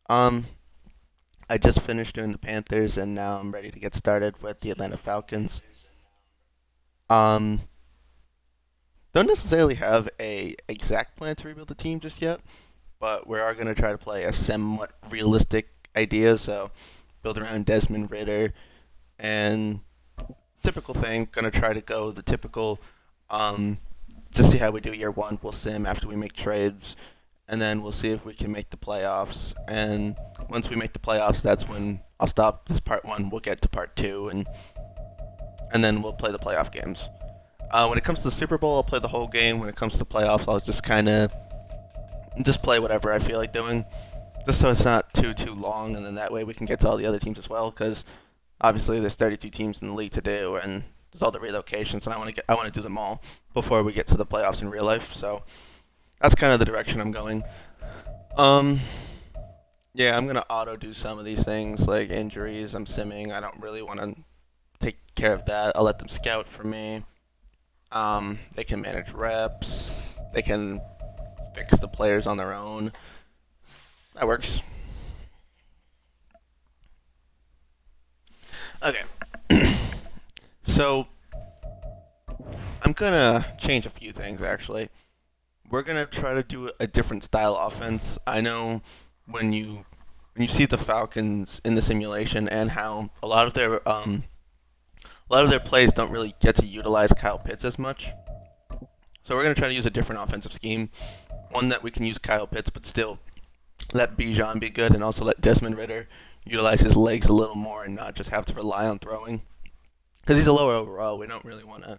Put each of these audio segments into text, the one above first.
Um, I just finished doing the Panthers, and now I'm ready to get started with the Atlanta Falcons. Um, don't necessarily have a exact plan to rebuild the team just yet, but we are going to try to play a somewhat realistic idea. So build around Desmond Ritter and typical thing. Going to try to go the typical. Um, to see how we do year one. We'll sim after we make trades, and then we'll see if we can make the playoffs. And once we make the playoffs, that's when I'll stop this part one. We'll get to part two, and then we'll play the playoff games. When it comes to the Super Bowl, I'll play the whole game. When it comes to the playoffs, I'll just kind of just play whatever I feel like doing, just so it's not too long, and then that way we can get to all the other teams as well. Because obviously there's 32 teams in the league to do, and there's all the relocations, and I want to do them all before we get to the playoffs in real life. So that's kind of the direction I'm going. Um, yeah, I'm gonna auto do some of these things like injuries. I'm simming. I don't really want to take care of that. I'll let them scout for me. They can manage reps. They can fix the players on their own. That works. Okay. So I'm gonna change a few things actually. We're gonna try to do a different style offense. I know when you when you see the Falcons in the simulation and how a lot of their plays don't really get to utilize Kyle Pitts as much. So we're gonna try to use a different offensive scheme, one that we can use Kyle Pitts but still let Bijan be good and also let Desmond Ritter utilize his legs a little more and not just have to rely on throwing because he's a lower overall. We don't really want to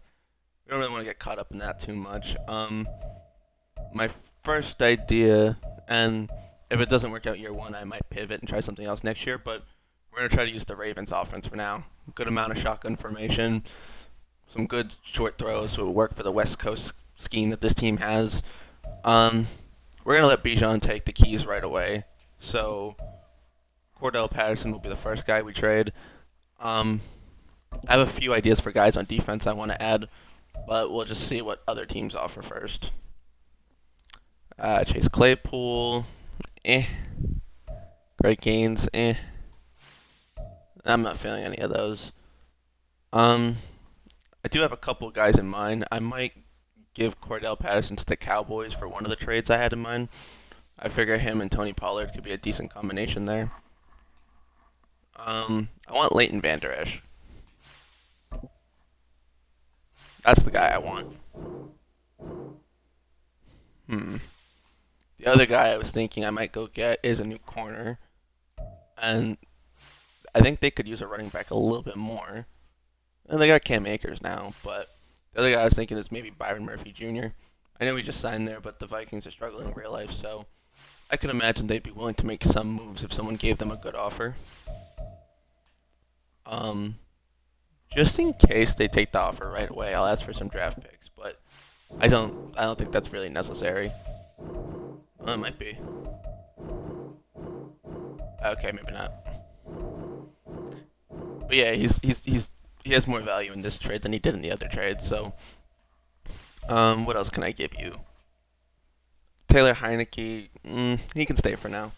get caught up in that too much. My first idea, and if it doesn't work out year one, I might pivot and try something else next year. But we're gonna try to use the Ravens offense for now. Good amount of shotgun formation, some good short throws will work for the West Coast scheme that this team has. Um, we're gonna let Bijan take the keys right away. So Cordell Patterson will be the first guy we trade. Um, I have a few ideas for guys on defense I want to add, but we'll just see what other teams offer first. Chase Claypool, eh. Greg Gaines, eh. I'm not feeling any of those. Um, I do have a couple guys in mind. I might give Cordell Patterson to the Cowboys for one of the trades I had in mind. I figure him and Tony Pollard could be a decent combination there. I want Leighton Vander Esch. That's the guy I want. Hmm. The other guy I was thinking I might go get is a new corner, and I think they could use a running back a little bit more. And they got Cam Akers now, but the other guy I was thinking is maybe Byron Murphy Jr. I know he just signed there, but the Vikings are struggling in real life, so I could imagine they'd be willing to make some moves if someone gave them a good offer. Um, just in case they take the offer right away, I'll ask for some draft picks, but I don't think that's really necessary. Well, it might be. Okay, maybe not. But yeah, he has more value in this trade than he did in the other trade. So, what else can I give you? Taylor Heineke, he can stay for now.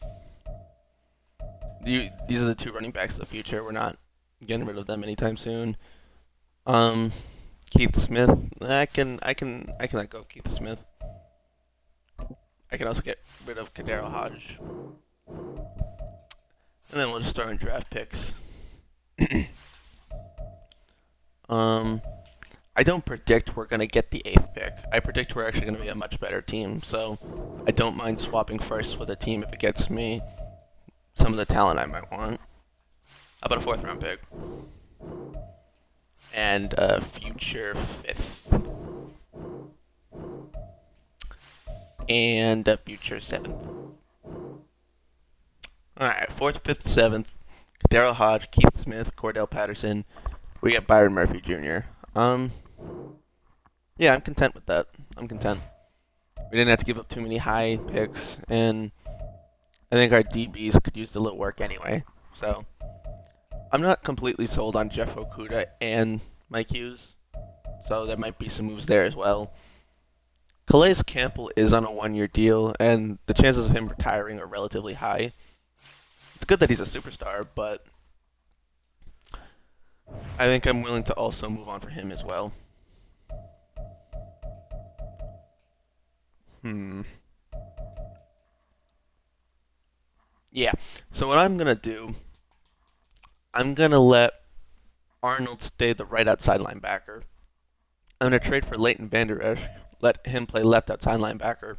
These are the two running backs of the future. We're not getting rid of them anytime soon. Um, Keith Smith, I can let go of Keith Smith. I can also get rid of Kadero Hodge, and then we'll just throw in draft picks. um, I don't predict we're gonna get the eighth pick. I predict we're actually gonna be a much better team. So I don't mind swapping first with a team if it gets me some of the talent I might want. How about a fourth round pick and a future fifth and a future seventh? All right, fourth, fifth, seventh. Daryl Hodge, Keith Smith, Cordell Patterson. We got Byron Murphy Jr. Yeah, I'm content with that. I'm content. We didn't have to give up too many high picks, and I think our DBs could use a little work anyway. So I'm not completely sold on Jeff Okuda and Mike Hughes, so there might be some moves there as well. Calais Campbell is on a one-year deal, and the chances of him retiring are relatively high. It's good that he's a superstar, but I think I'm willing to also move on for him as well. Hmm. Yeah. So what I'm gonna do, I'm gonna let Arnold stay the right outside linebacker. I'm gonna trade for Leighton Vander Esch, let him play left outside linebacker.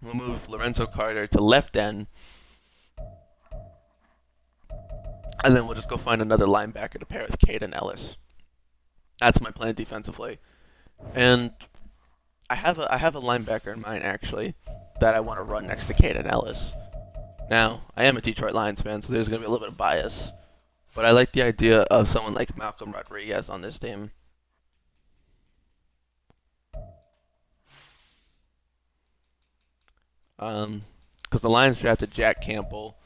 We'll move Lorenzo Carter to left end, and then we'll just go find another linebacker to pair with Caden Ellis. That's my plan defensively. And I have a linebacker in mind actually that I want to run next to Caden Ellis. Now, I am a Detroit Lions fan, so there's gonna be a little bit of bias, but I like the idea of someone like Malcolm Rodriguez on this team. Because the Lions drafted Jack Campbell.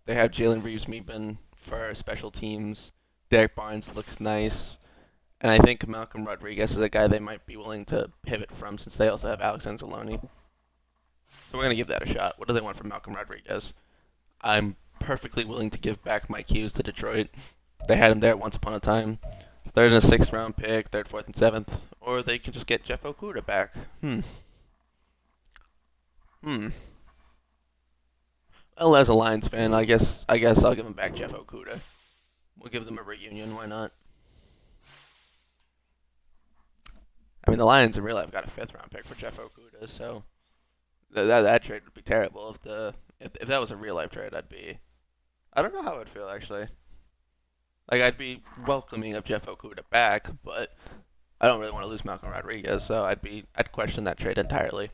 They have Jalen Reeves-Maybin for special teams. Derek Barnes looks nice. And I think Malcolm Rodriguez is a guy they might be willing to pivot from since they also have Alex Anzalone. So we're going to give that a shot. What do they want from Malcolm Rodriguez? I'm perfectly willing to give back Mike Hughes to Detroit. They had him there once upon a time. Third and a sixth round pick, third, fourth, and seventh. Or they can just get Jeff Okuda back. Hmm. Well, as a Lions fan, I guess I'll give him back Jeff Okuda. We'll give them a reunion. Why not? I mean, the Lions in real life got a fifth round pick for Jeff Okuda, so that trade would be terrible if that was a real life trade. I don't know how I'd feel actually. Like I'd be welcoming of Jeff Okuda back, but I don't really want to lose Malcolm Rodriguez, so I'd question that trade entirely.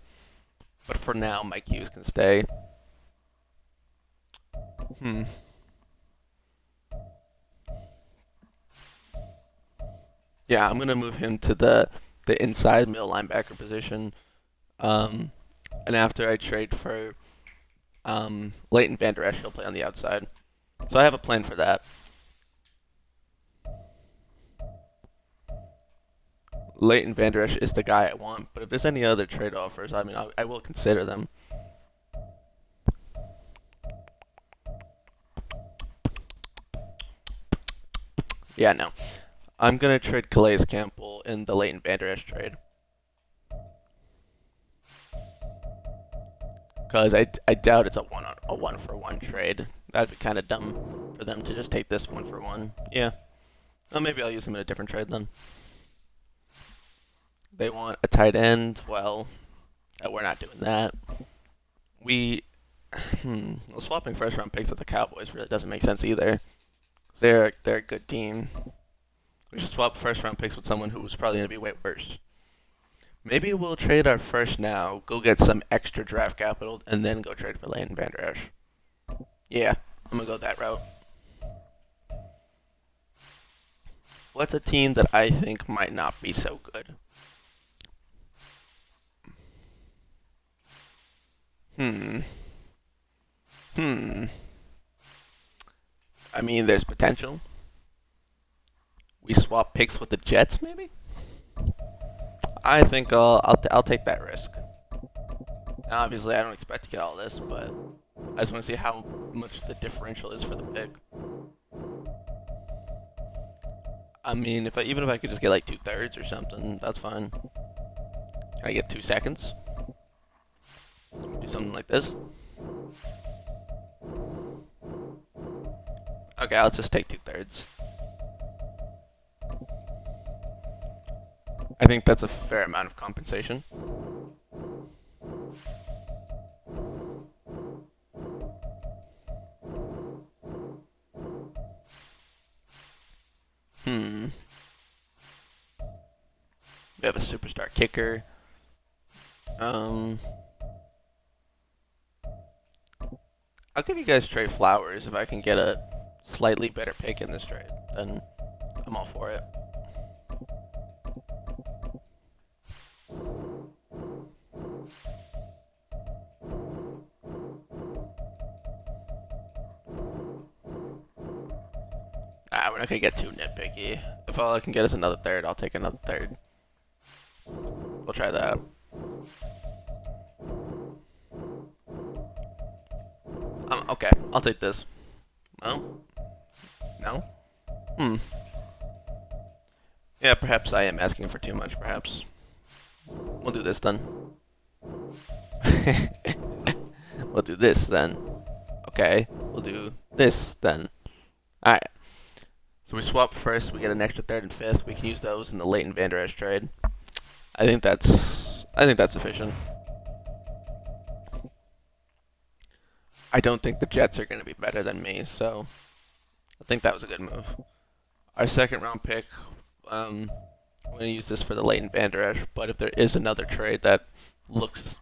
But for now, Mike Hughes can stay. Hmm. Yeah, I'm gonna move him to the inside middle linebacker position. Um, and after I trade for Leighton Vander Esch, he'll play on the outside. So I have a plan for that. Leighton Vander Esch is the guy I want, but if there's any other trade offers, I mean, I will consider them. Yeah, no. I'm gonna trade Calais Campbell in the Leighton Vander Esch trade. Because I doubt it's a one for one trade. That'd be kind of dumb for them to just take this one for one. Yeah. Well, maybe I'll use him in a different trade then. They want a tight end. Well, we're not doing that. We, well, swapping first round picks with the Cowboys really doesn't make sense either. They're a good team. We should swap first round picks with someone who's probably gonna be way worse. Maybe we'll trade our first now, go get some extra draft capital, and then go trade for Leighton Vander Esch. Yeah, I'm gonna go that route. What's a team that I think might not be so good? Hmm. Hmm. I mean, there's potential. We swap picks with the Jets, maybe. I think I'll take that risk. Now, obviously, I don't expect to get all this, but I just want to see how much the differential is for the pick. I mean, even if I could just get like 2/3 or something, that's fine. Can I get 2 seconds? Do something like this. Okay, I'll just take 2/3. I think that's a fair amount of compensation. Hmm. We have a superstar kicker. I'll give you guys Trey Flowers if I can get a slightly better pick in this trade. Then I'm all for it. We're not gonna get too nitpicky. If all I can get is another third, I'll take another third. We'll try that. Okay, I'll take this. Oh, no? Hmm. Yeah, perhaps I am asking for too much, perhaps. We'll do this then. We'll do this then. Okay, we'll do this then. Alright, so we swap first, we get an extra third and fifth. We can use those in the Leighton Vander Esch trade. I think that's sufficient. I don't think the Jets are going to be better than me, so I think that was a good move. Our second round pick, I'm going to use this for the Leighton Vander Esch, but if there is another trade that looks,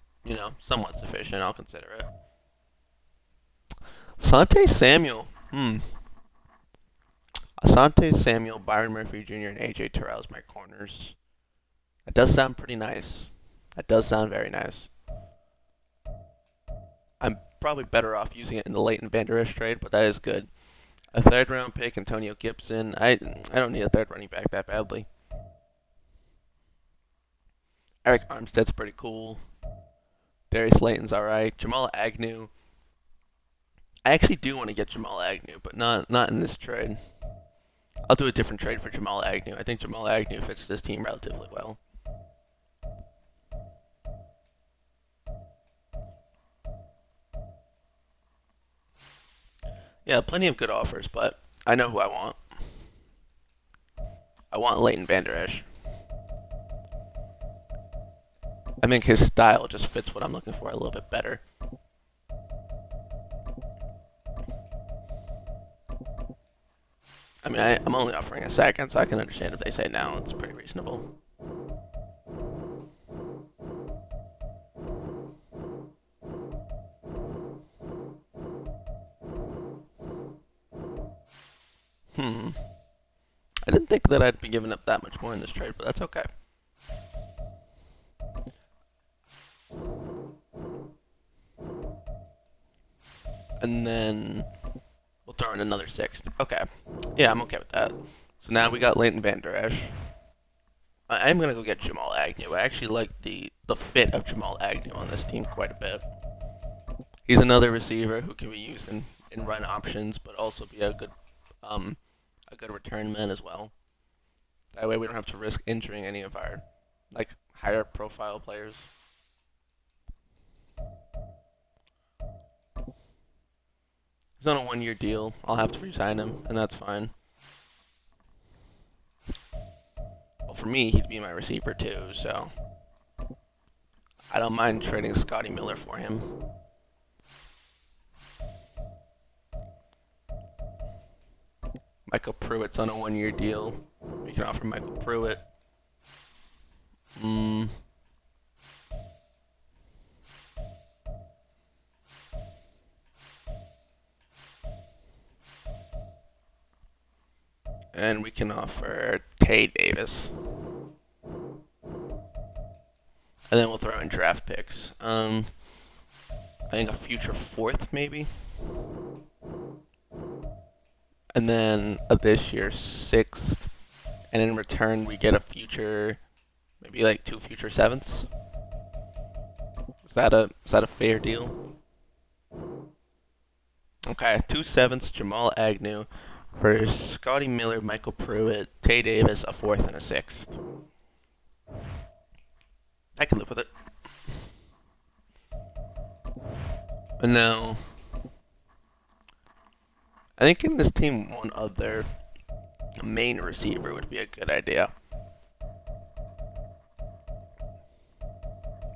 somewhat sufficient, I'll consider it. Asante Samuel. Asante Samuel, Byron Murphy Jr., and AJ Terrell as my corners. That does sound pretty nice. That does sound very nice. I'm probably better off using it in the Leighton Vander Esch trade, but that is good. A third round pick, Antonio Gibson. I don't need a third running back that badly. Eric Armstead's pretty cool. Darius Layton's alright. Jamal Agnew. I actually do want to get Jamal Agnew, but not in this trade. I'll do a different trade for Jamal Agnew. I think Jamal Agnew fits this team relatively well. Yeah, plenty of good offers, but I know who I want. I want Leighton Vander Esch. I think his style just fits what I'm looking for a little bit better. I mean, I'm only offering a second, so I can understand if they say no. It's pretty reasonable. I didn't think that I'd be giving up that much more in this trade, but that's okay. And then we'll throw in another sixth. Okay. Yeah, I'm okay with that. So now we got Leighton Vander Esch. I'm going to go get Jamal Agnew. I actually like the fit of Jamal Agnew on this team quite a bit. He's another receiver who can be used in run options, but also be a good return man as well. That way we don't have to risk injuring any of our higher profile players. He's on a 1-year deal. I'll have to resign him, and that's fine. Well, for me, he'd be my receiver too, so I don't mind trading Scotty Miller for him. Michael Pruitt's on a 1-year deal. We can offer Michael Pruitt. And we can offer Tay Davis. And then we'll throw in draft picks. I think a future fourth, maybe. And then this year's sixth. And in return, we get a future, maybe 2 future sevenths. Is that a fair deal? Okay, 2 sevenths, Jamal Agnew, for Scotty Miller, Michael Pruitt, Tay Davis, a fourth and a sixth. I can live with it. And now, I think in this team, one other main receiver would be a good idea.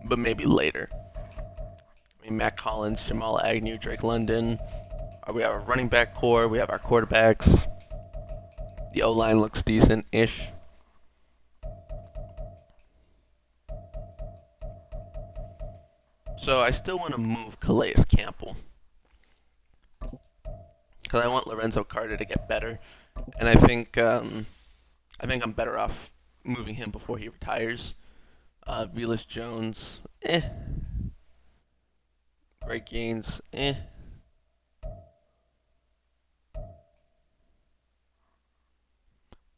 But maybe later. I mean, Matt Collins, Jamal Agnew, Drake London. We have a running back core. We have our quarterbacks. The O-line looks decent-ish. So I still want to move Calais Campbell. Because I want Lorenzo Carter to get better. And I think I'm better off moving him before he retires. Velus Jones, Greg Gaines,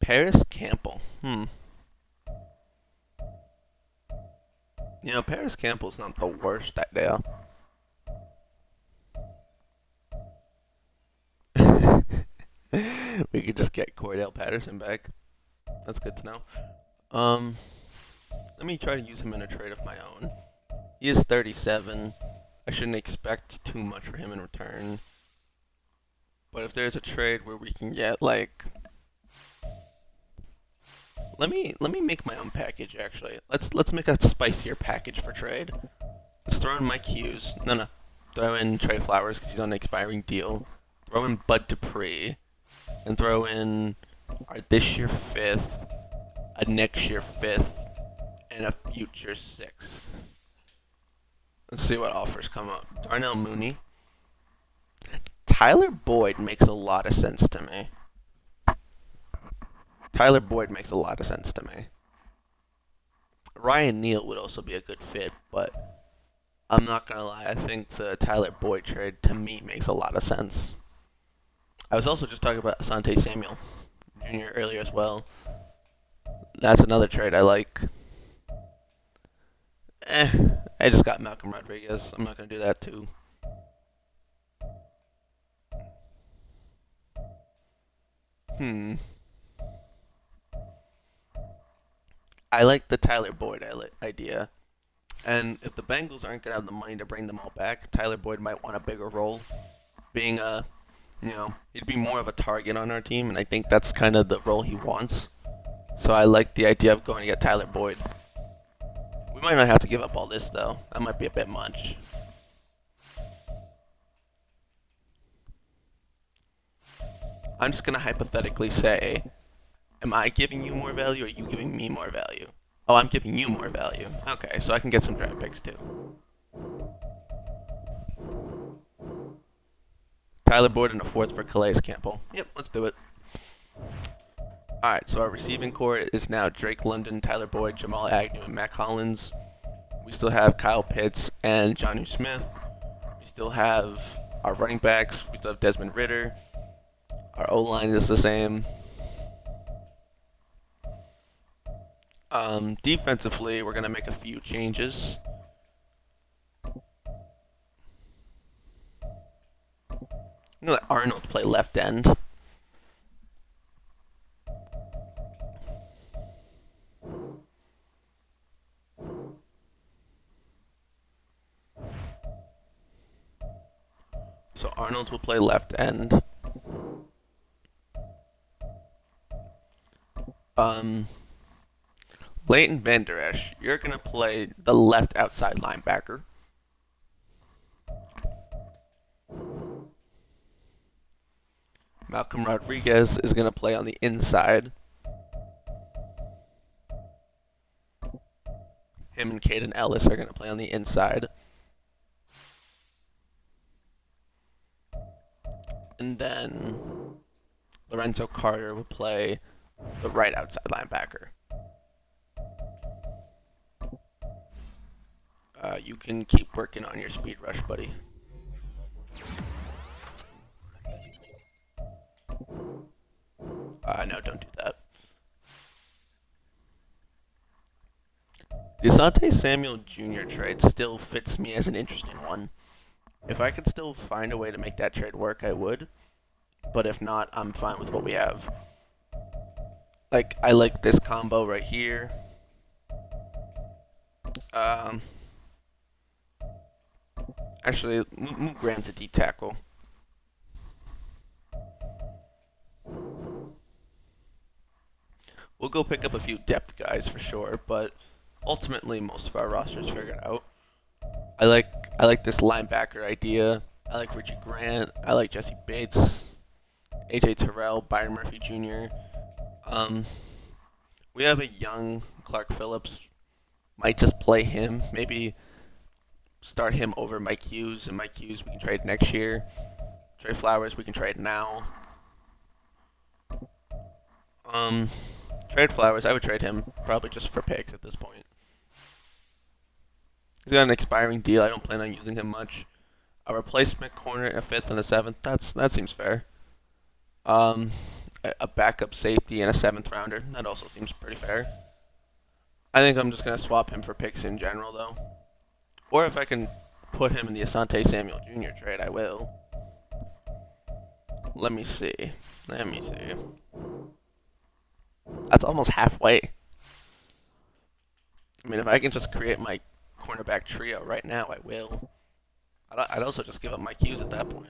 Paris Campbell, Paris Campbell's not the worst idea. We could just get Cordell Patterson back. That's good to know. Um, Let me try to use him in a trade of my own. He is 37. I shouldn't expect too much for him in return. But if there's a trade where we can get like, let me make my own package actually. Let's make a spicier package for trade. Let's throw in Mike Hughes. No. Throw in Trey Flowers because he's on an expiring deal. Throw in Bud Dupree. And throw in our this year 5th, a next year 5th, and a future 6th. Let's see what offers come up. Darnell Mooney. Tyler Boyd makes a lot of sense to me. Ryan Neal would also be a good fit, but I'm not going to lie. I think the Tyler Boyd trade, to me, makes a lot of sense. I was also just talking about Asante Samuel Jr. earlier as well. That's another trade I like. I just got Malcolm Rodriguez. I'm not going to do that too. I like the Tyler Boyd idea. And if the Bengals aren't going to have the money to bring them all back, Tyler Boyd might want a bigger role. Being he'd be more of a target on our team, and I think that's kind of the role he wants. So I like the idea of going to get Tyler Boyd. We might not have to give up all this, though. That might be a bit much. I'm just going to hypothetically say, am I giving you more value, or are you giving me more value? Oh, I'm giving you more value. Okay, so I can get some draft picks, too. Tyler Boyd and a 4th for Calais Campbell. Yep, let's do it. Alright, so our receiving core is now Drake London, Tyler Boyd, Jamal Agnew, and Mac Hollins. We still have Kyle Pitts and Jonnu Smith. We still have our running backs. We still have Desmond Ritter. Our O-line is the same. Defensively, we're going to make a few changes. I'm going to let Arnold play left end. So Arnold will play left end. Leighton Vander Esch, you're going to play the left outside linebacker. Malcolm Rodriguez is going to play on the inside. Him and Caden Ellis are going to play on the inside. And then Lorenzo Carter will play the right outside linebacker. You can keep working on your speed rush, buddy. No, don't do that. The Asante Samuel Jr. trade still fits me as an interesting one. If I could still find a way to make that trade work, I would. But if not, I'm fine with what we have. Like, I like this combo right here. Actually, move Graham to D tackle. We'll go pick up a few depth guys for sure, but ultimately most of our roster's figured out. I like this linebacker idea. I like Richie Grant. I like Jesse Bates, AJ Terrell, Byron Murphy Jr. We have a young Clark Phillips. Might just play him. Maybe start him over Mike Hughes, and Mike Hughes we can trade next year. Trey Flowers we can trade now. Trade Flowers, I would trade him probably just for picks at this point. He's got an expiring deal. I don't plan on using him much. A replacement corner, a 5th and a 7th. That seems fair. A backup safety and a 7th rounder. That also seems pretty fair. I think I'm just gonna swap him for picks in general, though. Or if I can put him in the Asante Samuel Jr. trade, I will. Let me see. Let me see. That's almost halfway. I mean, if I can just create my cornerback trio right now, I will. I'd also just give up my Qs at that point.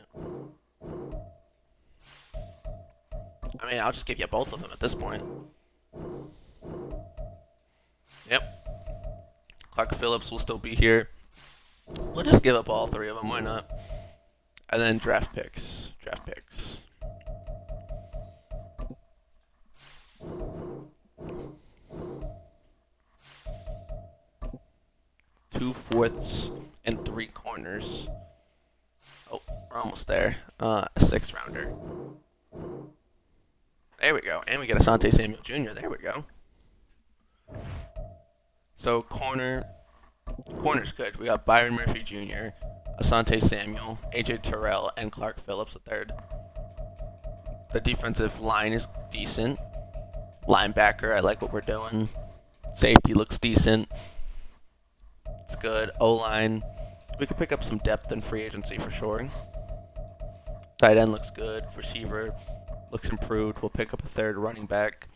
I mean, I'll just give you both of them at this point. Yep. Clark Phillips will still be here. We'll just give up all three of them. Why not? And then draft picks. Draft picks. Two fourths and three corners. Oh, we're almost there. A 6th rounder. There we go. And we get Asante Samuel Jr. There we go. So corner's good. We got Byron Murphy Jr., Asante Samuel, AJ Terrell, and Clark Phillips III. The defensive line is decent. Linebacker, I like what we're doing. Safety looks decent. It's good. O-line, we could pick up some depth in free agency for sure. Tight end looks good. Receiver looks improved. We'll pick up a 3rd running back.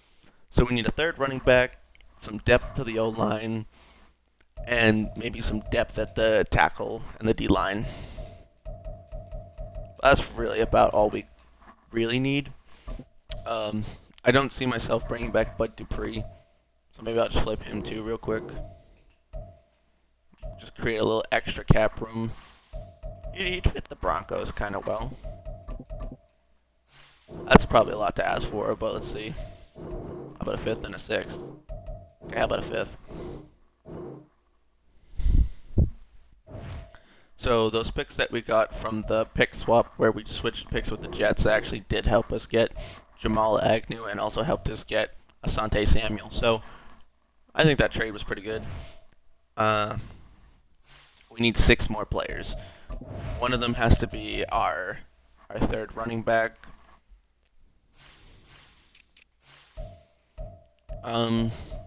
So we need a 3rd running back, some depth to the O-line, and maybe some depth at the tackle and the D-line. That's really about all we really need. I don't see myself bringing back Bud Dupree, so maybe I'll just flip him too real quick. Just create a little extra cap room. He'd fit the Broncos kind of well. That's probably a lot to ask for, but let's see. How about a 5th and a 6th? Okay, how about a 5th? So those picks that we got from the pick swap where we switched picks with the Jets actually did help us get Jamal Agnew and also helped us get Asante Samuel. So I think that trade was pretty good. We need 6 more players. One of them has to be our 3rd running back.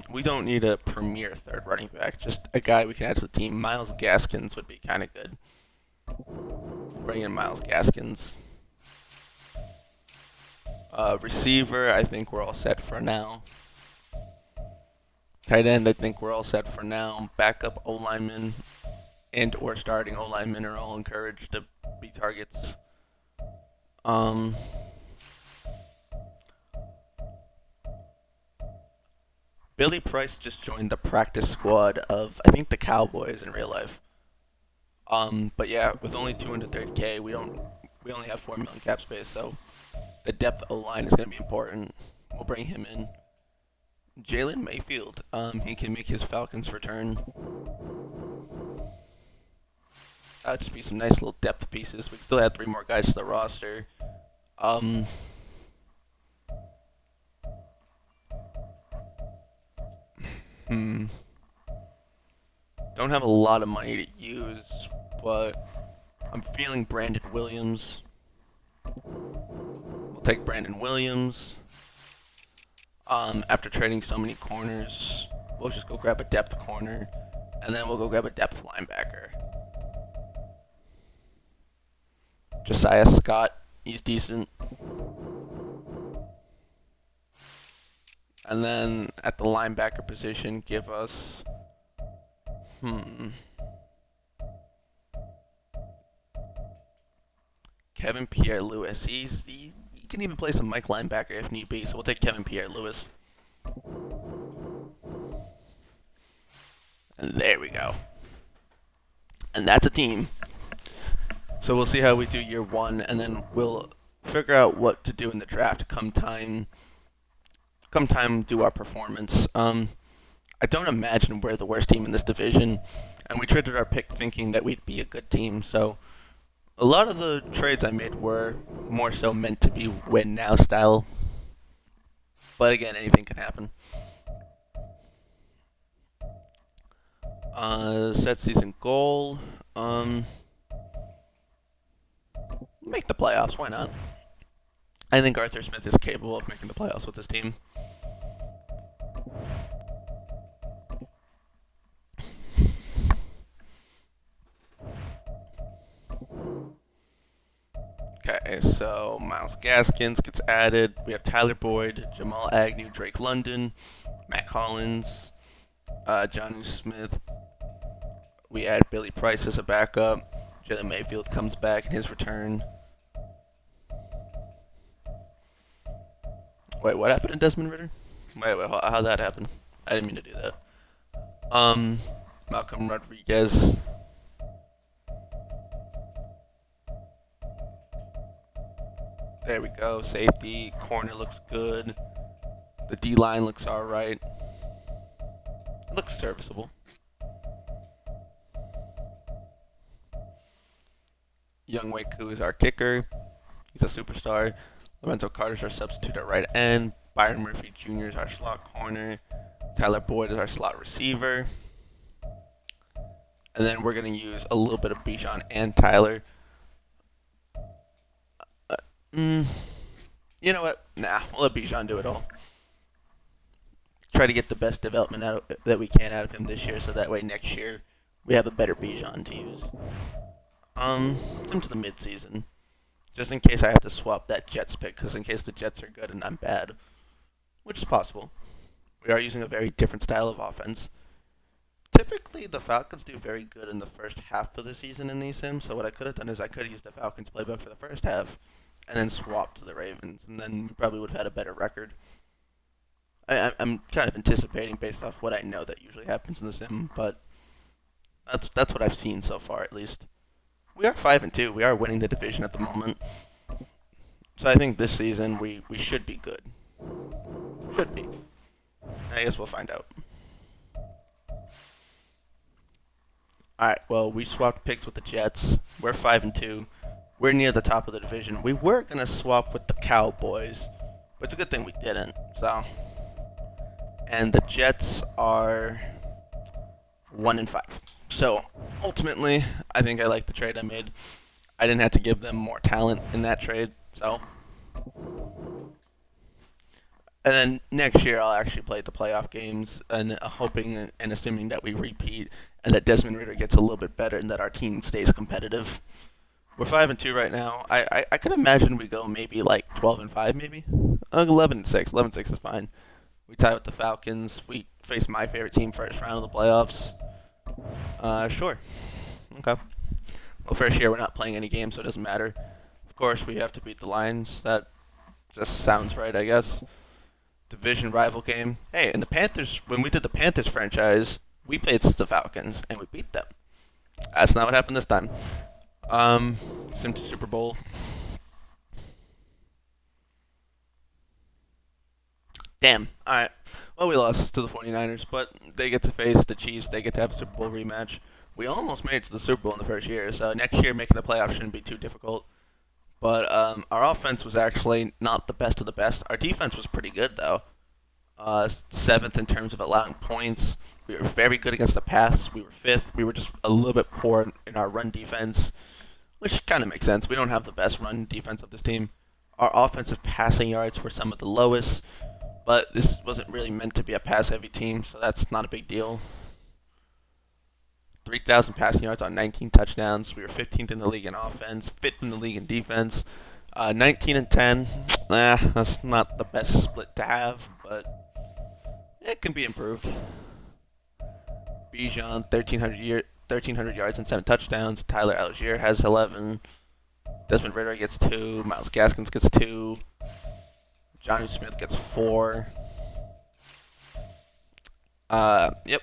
We don't need a premier 3rd running back, just a guy we can add to the team. Myles Gaskins would be kind of good. Bring in Myles Gaskins. Receiver, I think we're all set for now. Tight end, I think we're all set for now. Backup O-lineman and or starting O-linemen are all encouraged to be targets. Billy Price just joined the practice squad of, I think, the Cowboys in real life. But yeah, with only 230K, we only have 4 million cap space, so the depth O-line is going to be important. We'll bring him in. Jalen Mayfield, he can make his Falcons return. That'd just be some nice little depth pieces. We can still add 3 more guys to the roster. Don't have a lot of money to use, but I'm feeling Brandon Williams. We'll take Brandon Williams. After trading so many corners, we'll just go grab a depth corner, and then we'll go grab a depth linebacker. Josiah Scott, he's decent. And then at the linebacker position, give us... Kevin Pierre-Louis. He can even play some Mike linebacker if need be, so we'll take Kevin Pierre-Louis. And there we go. And that's a team. So we'll see how we do year 1, and then we'll figure out what to do in the draft come time do our performance. I don't imagine we're the worst team in this division, and we traded our pick thinking that we'd be a good team, so a lot of the trades I made were more so meant to be win now style. But again, anything can happen. Set season goal. Make the playoffs, why not? I think Arthur Smith is capable of making the playoffs with this team. Okay, so So Miles Gaskins gets added. We have Tyler Boyd, Jamal Agnew, Drake London, Matt Collins, Johnny Smith. We add Billy Price as a backup. Jalen Mayfield comes back in his return. Wait, what happened to Desmond Ritter? Wait, how'd that happen? I didn't mean to do that. Malcolm Rodriguez. There we go. Safety. Corner looks good. The D line looks alright. It looks serviceable. Young Wei Koo is our kicker. He's a superstar. Lorenzo Carter's our substitute at right end. Byron Murphy Jr. is our slot corner. Tyler Boyd is our slot receiver. And then we're going to use a little bit of Bijan and Tyler. You know what? Nah, we'll let Bijan do it all. Try to get the best development that we can out of him this year, so that way next year we have a better Bijan to use. Into the mid-season, just in case I have to swap that Jets pick, because in case the Jets are good and I'm bad, which is possible. We are using a very different style of offense. Typically, the Falcons do very good in the first half of the season in these sims, so what I could have done is I could have used the Falcons playbook for the first half, and then swapped to the Ravens, and then we probably would have had a better record. I'm kind of anticipating based off what I know that usually happens in the sim, but that's what I've seen so far, at least. We are 5-2. We are winning the division at the moment, so I think this season we should be good. Should be. I guess we'll find out. Alright, well, we swapped picks with the Jets. We're 5-2. We're near the top of the division. We were going to swap with the Cowboys, but it's a good thing we didn't. So, and the Jets are 1-5. So, ultimately, I think I like the trade I made. I didn't have to give them more talent in that trade, so. And then next year, I'll actually play the playoff games, and hoping and assuming that we repeat, and that Desmond Ritter gets a little bit better, and that our team stays competitive. We're 5-2 right now. I could imagine we go maybe like 12-5, maybe 11-6. 11-6 is fine. We tie with the Falcons. We face my favorite team first round of the playoffs. Sure. Okay. Well, first year we're not playing any games, so it doesn't matter. Of course, we have to beat the Lions. That just sounds right, I guess. Division rival game. Hey, in the Panthers, when we did the Panthers franchise, we played the Falcons and we beat them. That's not what happened this time. Sim to Super Bowl. Damn. Alright. Well, we lost to the 49ers, but they get to face the Chiefs. They get to have a Super Bowl rematch. We almost made it to the Super Bowl in the first year, so next year making the playoffs shouldn't be too difficult. But our offense was actually not the best of the best. Our defense was pretty good, though. 7th in terms of allowing points. We were very good against the pass. We were 5th. We were just a little bit poor in our run defense, which kind of makes sense. We don't have the best run defense of this team. Our offensive passing yards were some of the lowest, but this wasn't really meant to be a pass-heavy team, so that's not a big deal. 3,000 passing yards on 19 touchdowns. We were 15th in the league in offense, 5th in the league in defense. 19-10. That's not the best split to have, but it can be improved. Bijan, 1,300 yards and 7 touchdowns. Tyler Algier has 11. Desmond Ritter gets 2. Miles Gaskins gets 2. Johnny Smith gets 4. Yep.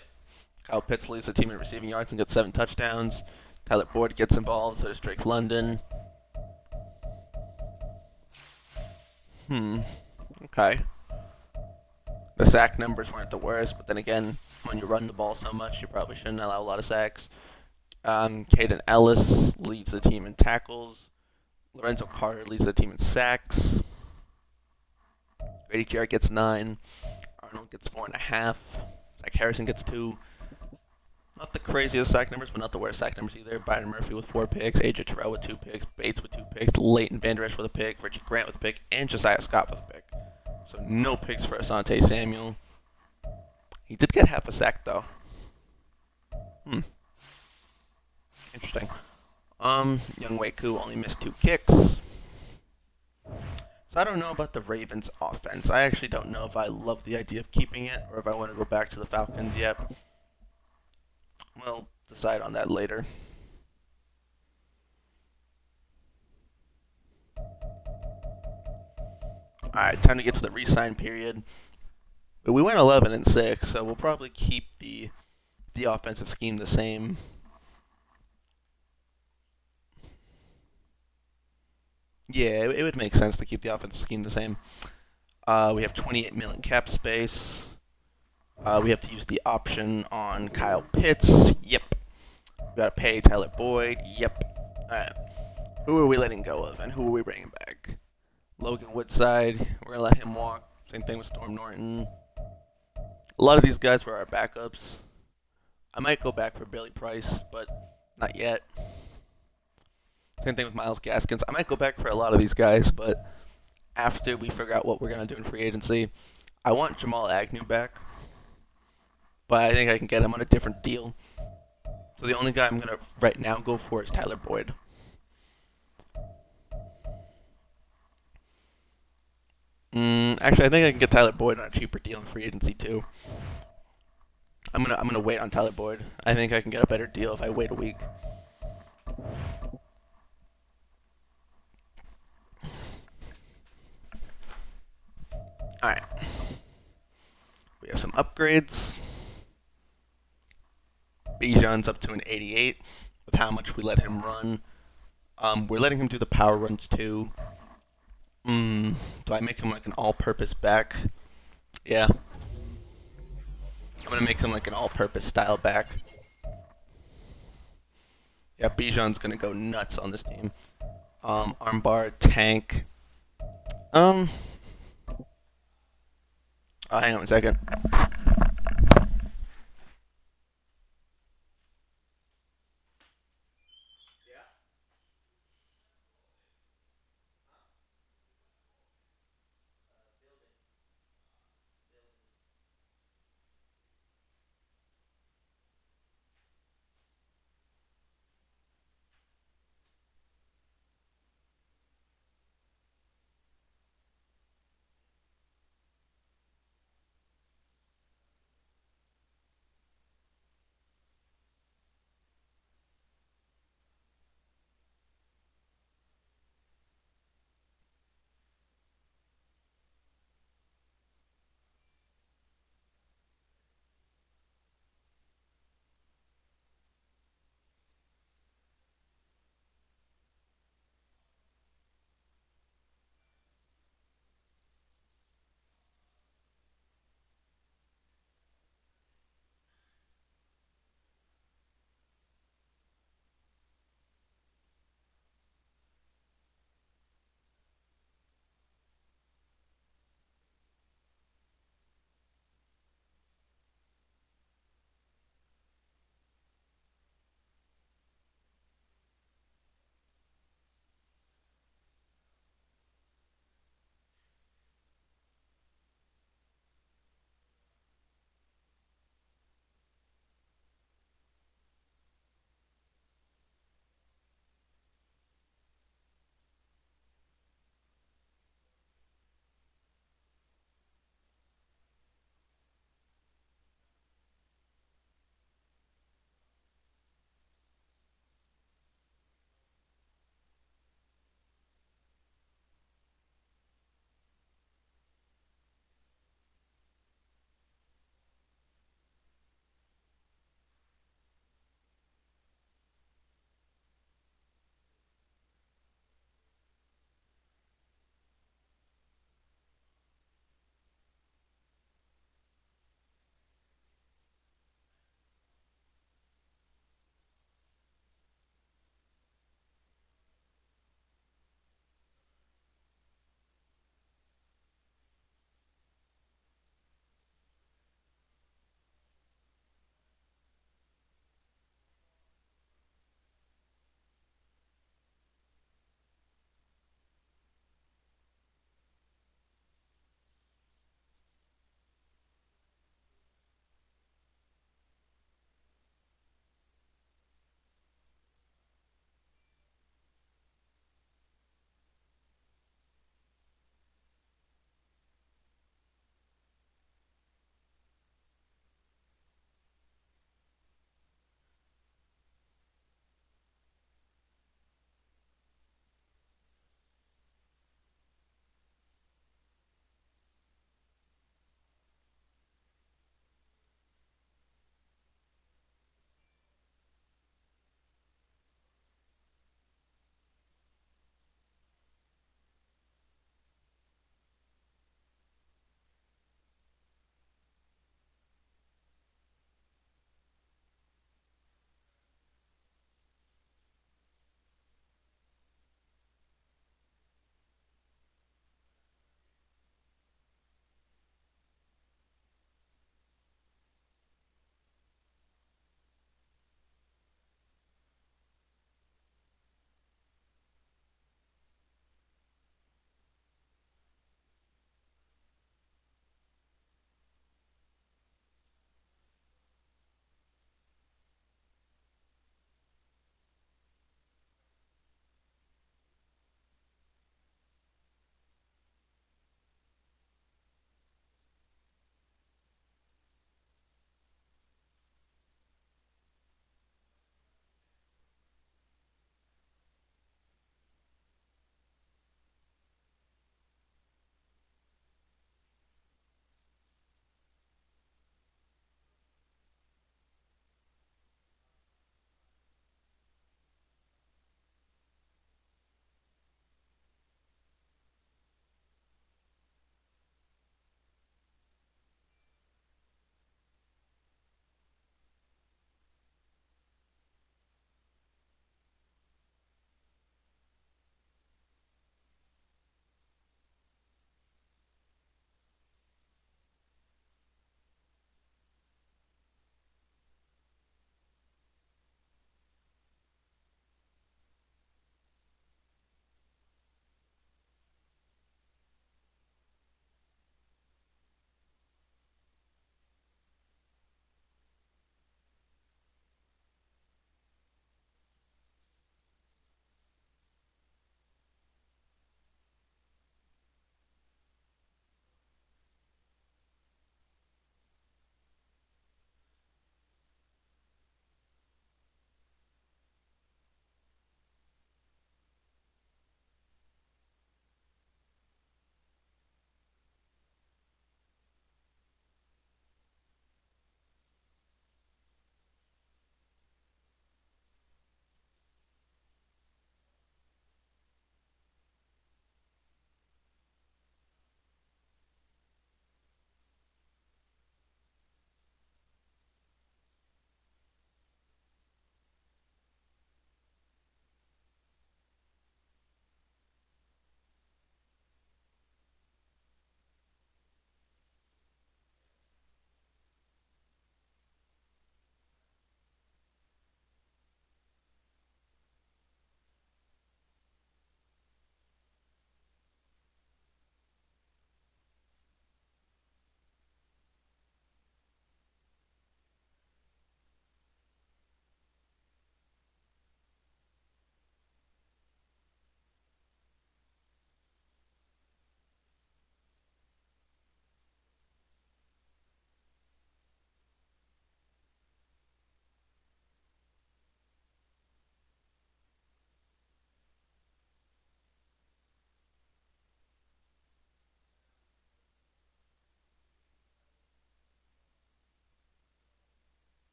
Kyle Pitts leads the team in receiving yards and gets 7 touchdowns. Tyler Boyd gets involved, so does Drake London. Okay. The sack numbers weren't the worst, but then again, when you run the ball so much, you probably shouldn't allow a lot of sacks. Caden Ellis leads the team in tackles. Lorenzo Carter leads the team in sacks. Grady Jarrett gets 9. Arnold gets 4.5. Zach Harrison gets 2. Not the craziest sack numbers, but not the worst sack numbers either. Byron Murphy with 4 picks, AJ Terrell with 2 picks, Bates with 2 picks, Leighton Vander Esch with a pick, Richard Grant with a pick, and Josiah Scott with a pick. So no picks for Asante Samuel. He did get half a sack though. Interesting. Young Wei Koo only missed 2 kicks. So I don't know about the Ravens offense. I actually don't know if I love the idea of keeping it or if I want to go back to the Falcons yet. We'll decide on that later. Alright, time to get to the re-sign period. But we went 11-6, so we'll probably keep the offensive scheme the same. Yeah, it would make sense to keep the offensive scheme the same. We have 28 million cap space. We have to use the option on Kyle Pitts. Yep. We gotta pay Tyler Boyd. Yep. Alright. Who are we letting go of, and who are we bringing back? Logan Woodside. We're gonna let him walk. Same thing with Storm Norton. A lot of these guys were our backups. I might go back for Billy Price, but not yet. Same thing with Miles Gaskins. I might go back for a lot of these guys, but after we figure out what we're gonna do in free agency, I want Jamal Agnew back, but I think I can get him on a different deal. So the only guy I'm gonna right now go for is Tyler Boyd. Actually, I think I can get Tyler Boyd on a cheaper deal in free agency too. I'm gonna wait on Tyler Boyd. I think I can get a better deal if I wait a week. All right. We have some upgrades. Bijan's up to an 88 with how much we let him run. We're letting him do the power runs too. Do I make him like an all-purpose back? Yeah. I'm gonna make him like an all-purpose style back. Yeah, Bijan's gonna go nuts on this team. Armbar, tank. Hang on a second.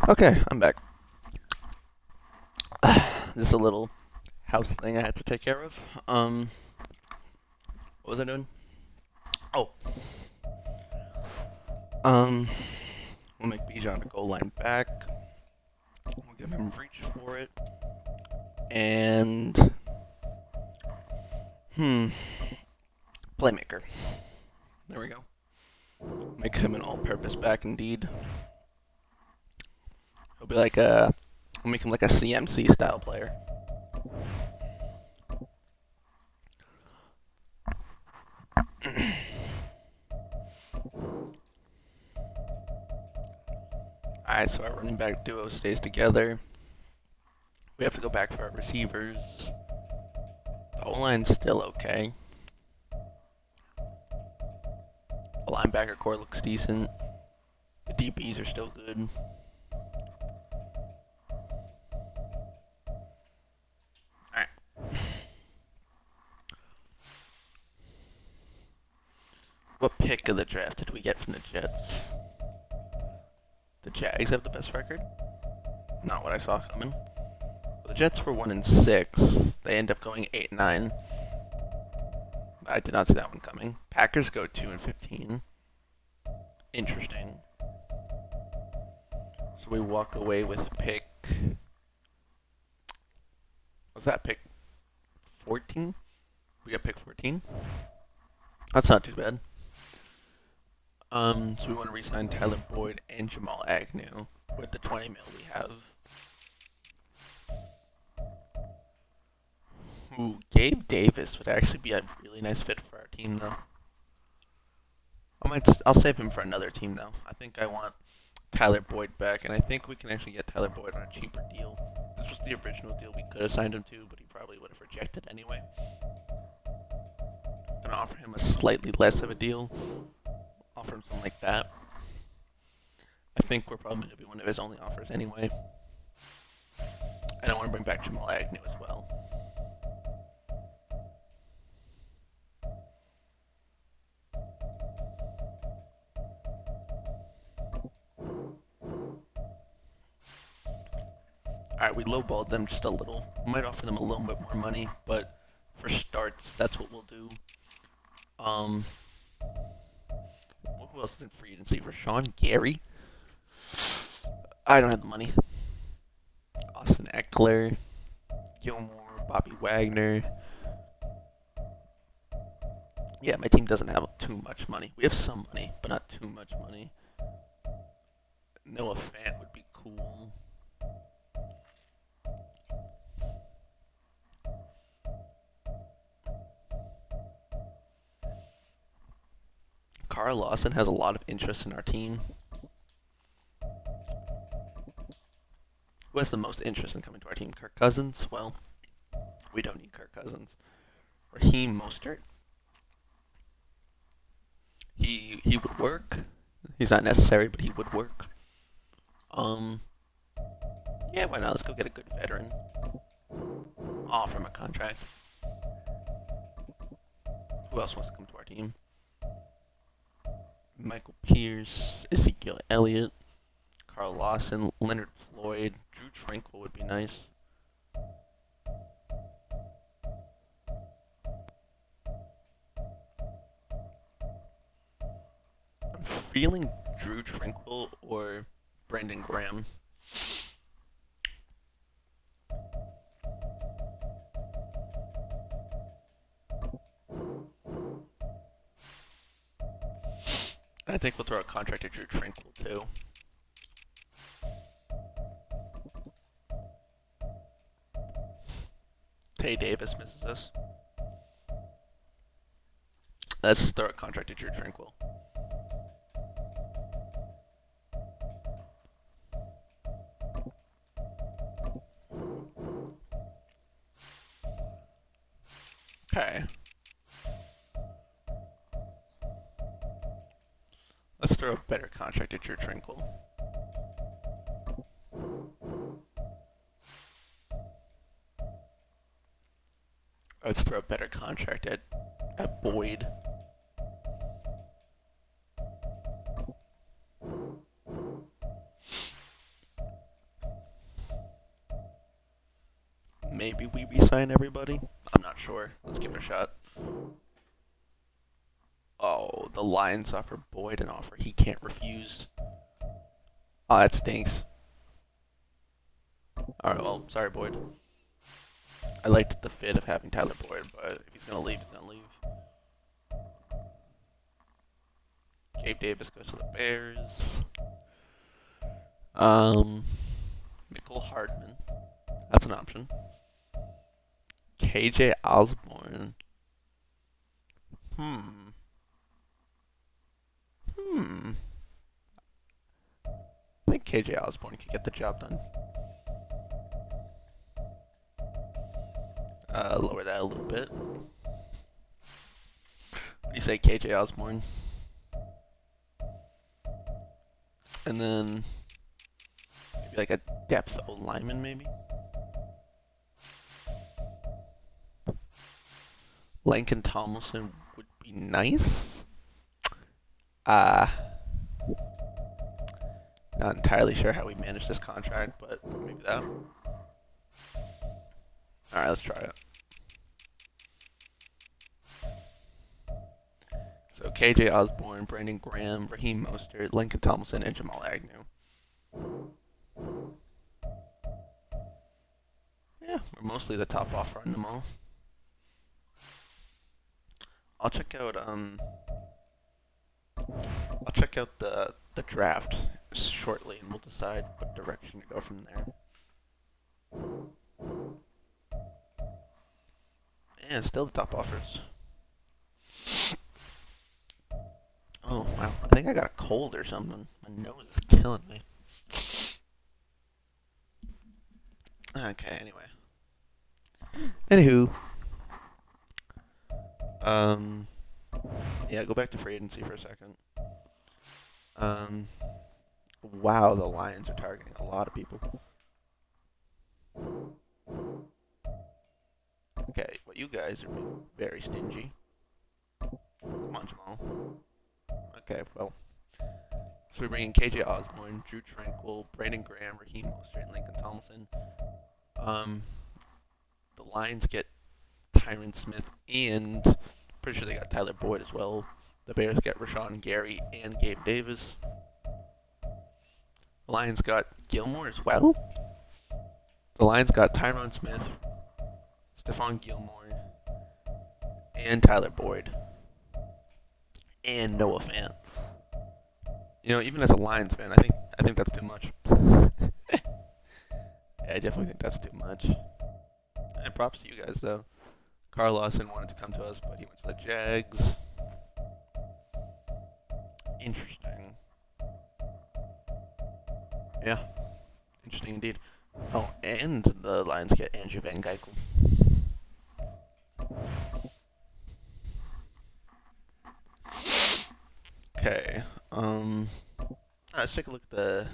Okay, I'm back. Just a little house thing I had to take care of. What was I doing? Oh, um, we'll make Bijan the goal line back. We'll give him reach for it. And, playmaker. There we go. Make him an all-purpose back indeed. He'll be like we'll make him like a CMC style player. Alright, so our running back duo stays together. We have to go back for our receivers. The O-line's still okay. The linebacker core looks decent. The DBs are still good. Alright. What pick of the draft did we get from the Jets? The Jags have the best record? Not what I saw coming. The Jets were 1-6. They end up going 8-9. I did not see that one coming. Packers go 2-15. Interesting. So we walk away with pick. What's that pick? 14? We got pick 14. That's not too bad. So we want to re-sign Tyler Boyd and Jamal Agnew with the 20 mil we have. Ooh, Gabe Davis would actually be a really nice fit for our team, though. I'll save him for another team, though. I think I want Tyler Boyd back, and I think we can actually get Tyler Boyd on a cheaper deal. This was the original deal we could have signed him to, but he probably would have rejected anyway. Gonna offer him a slightly less of a deal. Offer him something like that. I think we're probably gonna be one of his only offers anyway. And I want to bring back Jamal Agnew as well. Alright, we lowballed them just a little. We might offer them a little bit more money, but for starts, that's what we'll do. Who else is in free agency? Rashawn Gary? I don't have the money. Austin Eckler, Gilmore, Bobby Wagner. Yeah, my team doesn't have too much money. We have some money, but not too much money. Noah Fant would be cool. Carl Lawson has a lot of interest in our team. Who has the most interest in coming to our team? Kirk Cousins? Well, we don't need Kirk Cousins. Raheem Mostert? He would work. He's not necessary, but he would work. Yeah, why not? Let's go get a good veteran. Offer him a contract. Who else wants to come to our team? Michael Pierce, Ezekiel Elliott, Carl Lawson, Leonard Floyd, Drew Tranquil would be nice. I'm feeling Drew Tranquil or Brandon Graham. I think we'll throw a contract to Drew Tranquil too. Tay Davis misses us. Let's throw a contract to Drew Tranquil. Okay. Let's throw a better contract at Drew Tranquil. Let's throw a better contract at Boyd. maybe we re-sign everybody. I'm not sure. Let's give it a shot. Oh, the Lions offer Boyd an offer he can't refuse. Oh, that stinks. Alright, well, sorry, Boyd. I liked the fit of having Tyler Boyd, but if he's gonna leave, he's gonna leave. Gabe Davis goes to the Bears. Michael Hardman. That's an option. KJ Osborne. Hmm. I think KJ Osborne could get the job done. Lower that a little bit. What do you say, KJ Osborne? And then maybe like a depth O lineman, maybe. Lincoln Tomlinson would be nice. Not entirely sure how we manage this contract, but maybe that. Alright, let's try it. So KJ Osborne, Brandon Graham, Raheem Mostert, Lincoln Tomlinson, and Jamal Agnew. Yeah, we're mostly the top offer on them all. I'll check out the draft shortly, and we'll decide what direction to go from there. Yeah, still the top offers. Oh wow, I think I got a cold or something. My nose is killing me. Okay, anyway. Anywho. Yeah, go back to free agency for a second. Wow, the Lions are targeting a lot of people. Okay, well, you guys are being very stingy. Come on, Jamal. Okay, well. So we're bringing KJ Osborne, Drew Tranquil, Brandon Graham, Raheem Mostert, and Lincoln Tomlinson. The Lions get Tyron Smith, and pretty sure they got Tyler Boyd as well. The Bears get Rashawn Gary and Gabe Davis. The Lions got Gilmore as well. The Lions got Tyron Smith, Stephon Gilmore, and Tyler Boyd, and Noah Fant. You know, even as a Lions fan, I think that's too much. Yeah, I definitely think that's too much. And props to you guys though. Carl Lawson wanted to come to us, but he went to the Jags. Interesting. Yeah, interesting indeed. Oh, and the Lions get Andrew Van Geikel. Okay. Let's take a look at the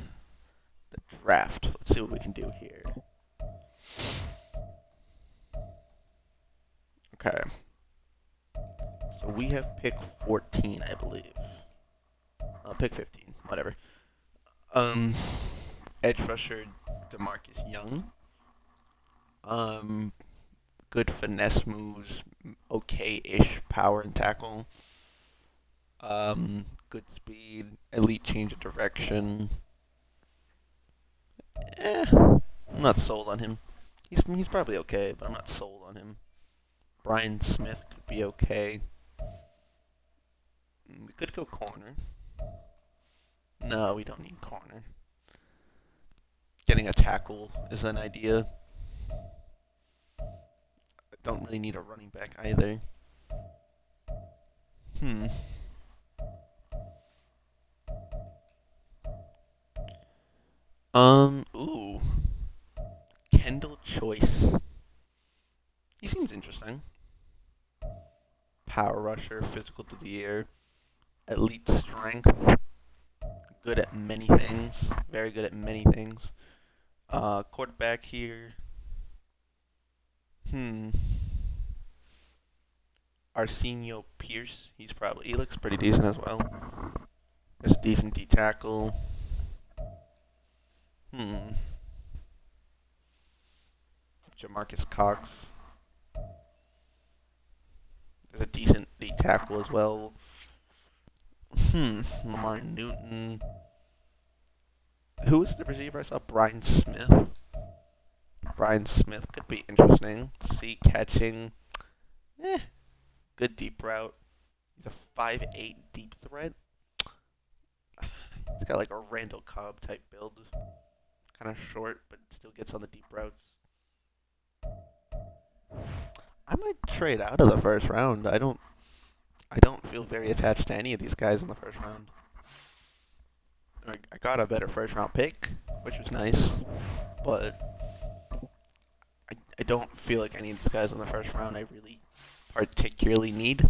draft. Let's see what we can do here. Okay. So we have pick 14, I believe. Pick 15, whatever. Edge rusher DeMarcus Young. Good finesse moves, okay-ish power and tackle. Good speed, elite change of direction. I'm not sold on him. He's probably okay, but I'm not sold on him. Brian Smith could be okay. We could go corner. No, we don't need corner. Getting a tackle is an idea. I don't really need a running back either. Ooh. Kendall Choice. He seems interesting. Power rusher, physical to the air, elite strength, good at many things, very good at many things. Quarterback here. Arsenio Pierce. He looks pretty decent as well. There's a decent D tackle. Jamarcus Cox is a decent D tackle as well. Lamar Newton. Who was the receiver I saw? Brian Smith. Brian Smith could be interesting. See catching. Eh, good deep route. He's a 5'8" deep threat. He's got like a Randall Cobb type build. Kind of short, but still gets on the deep routes. I might trade out of the first round. I don't feel very attached to any of these guys in the first round. I got a better first round pick, which was nice, but I don't feel like any of these guys in the first round I really particularly need.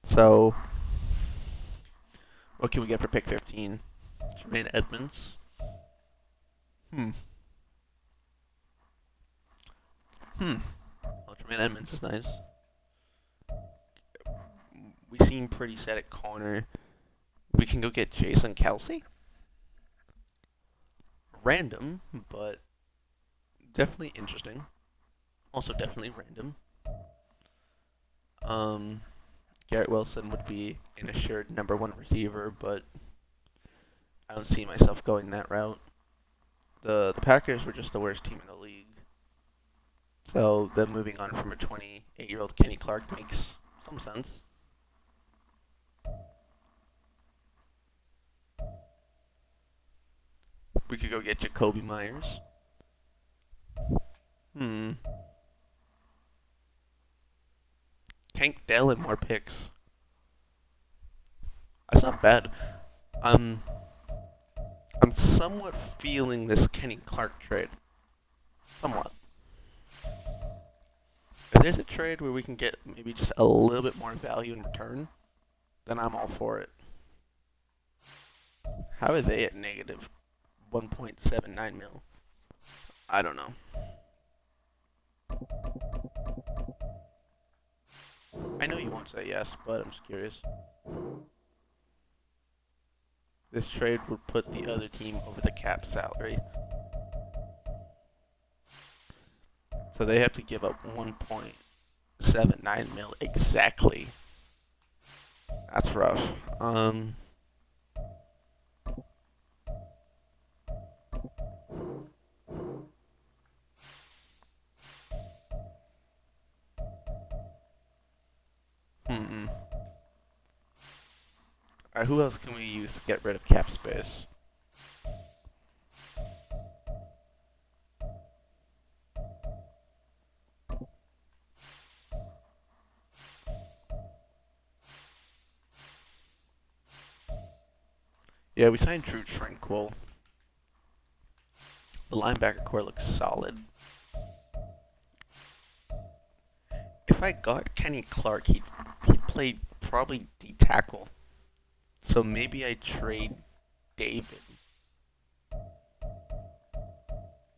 So, what can we get for pick 15? Jermaine Edmonds. Well, Jermaine Edmonds is nice. We seem pretty set at corner. We can go get Jason Kelsey. Random, but definitely interesting. Also definitely random. Garrett Wilson would be an assured number one receiver, but I don't see myself going that route. The Packers were just the worst team in the league. So them moving on from a 28-year-old Kenny Clark makes some sense. We could go get Jacoby Myers. Tank Dell and more picks. That's not bad. I'm somewhat feeling this Kenny Clark trade. Somewhat. If there's a trade where we can get maybe just a little bit more value in return, then I'm all for it. How are they at negative 1.79 mil? I don't know. I know you won't say yes, but I'm just curious. This trade would put the other team over the cap salary. So they have to give up 1.79 mil exactly. That's rough. Alright, who else can we use to get rid of cap space? Yeah, we signed Drew Tranquil. The linebacker core looks solid. If I got Kenny Clark, he'd play probably D tackle. So maybe I trade David.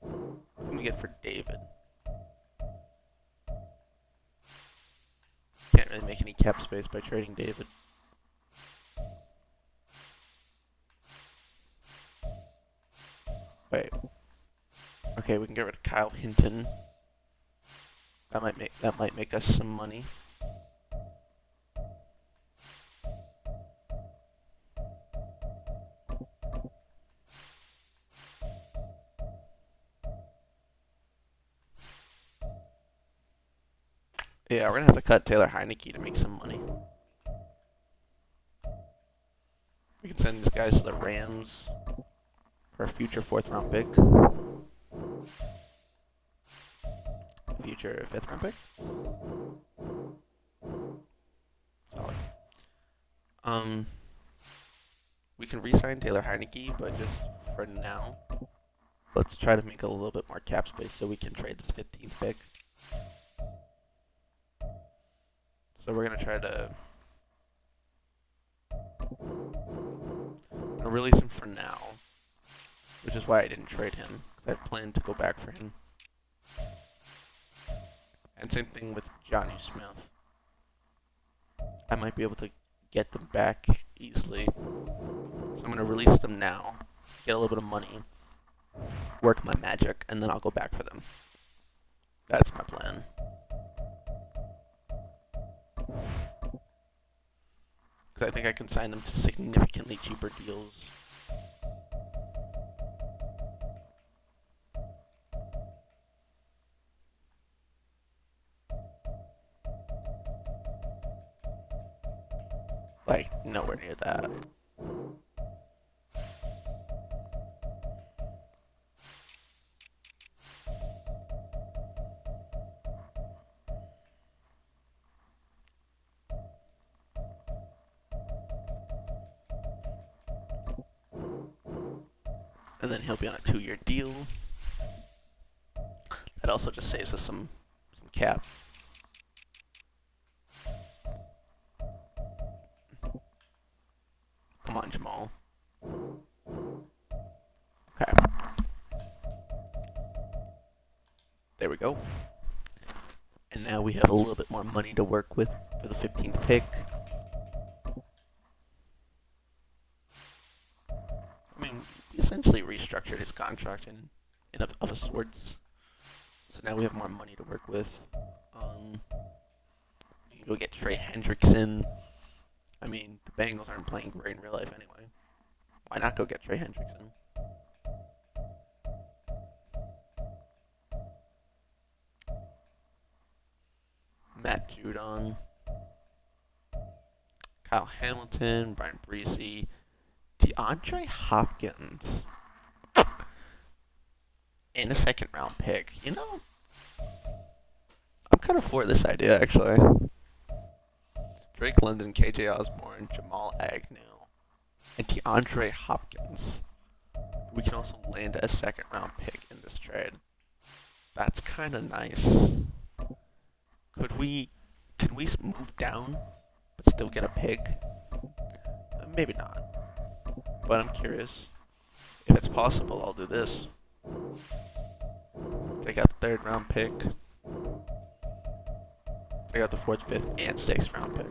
What can we get for David? Can't really make any cap space by trading David. Wait. Okay, we can get rid of Kyle Hinton. That might make us some money. Yeah, we're gonna have to cut Taylor Heineke to make some money. We can send these guys to the Rams for a future 4th round pick. Future 5th round pick. Solid. We can re-sign Taylor Heineke, but just for now, let's try to make a little bit more cap space so we can trade this 15th pick. So we're gonna try to release him for now, which is why I didn't trade him, because I planned to go back for him. And same thing with Johnny Smith. I might be able to get them back easily. So I'm going to release them now, get a little bit of money, work my magic, and then I'll go back for them. That's my plan. Because I think I can sign them to significantly cheaper deals. Like, nowhere near that. And then he'll be on a 2-year deal. That also just saves us some cap. Come on, Jamal. Okay. There we go. And now we have a little bit more money to work with for the 15th pick. I mean, he essentially restructured his contract in of a sorts. So now we have more money to work with. We can go get Trey Hendrickson. I mean, the Bengals aren't playing great in real life anyway. Why not go get Trey Hendrickson? Matt Judon, Kyle Hamilton, Brian Breesy, DeAndre Hopkins, and a second round pick. You know, I'm kind of for this idea actually. Drake London, KJ Osborne, Jamal Agnew, and DeAndre Hopkins. We can also land a second round pick in this trade. That's kind of nice. Can we move down but still get a pick? Maybe not. But I'm curious. If it's possible, I'll do this. Take out the 3rd round pick. Take out the 4th, 5th, and 6th round pick.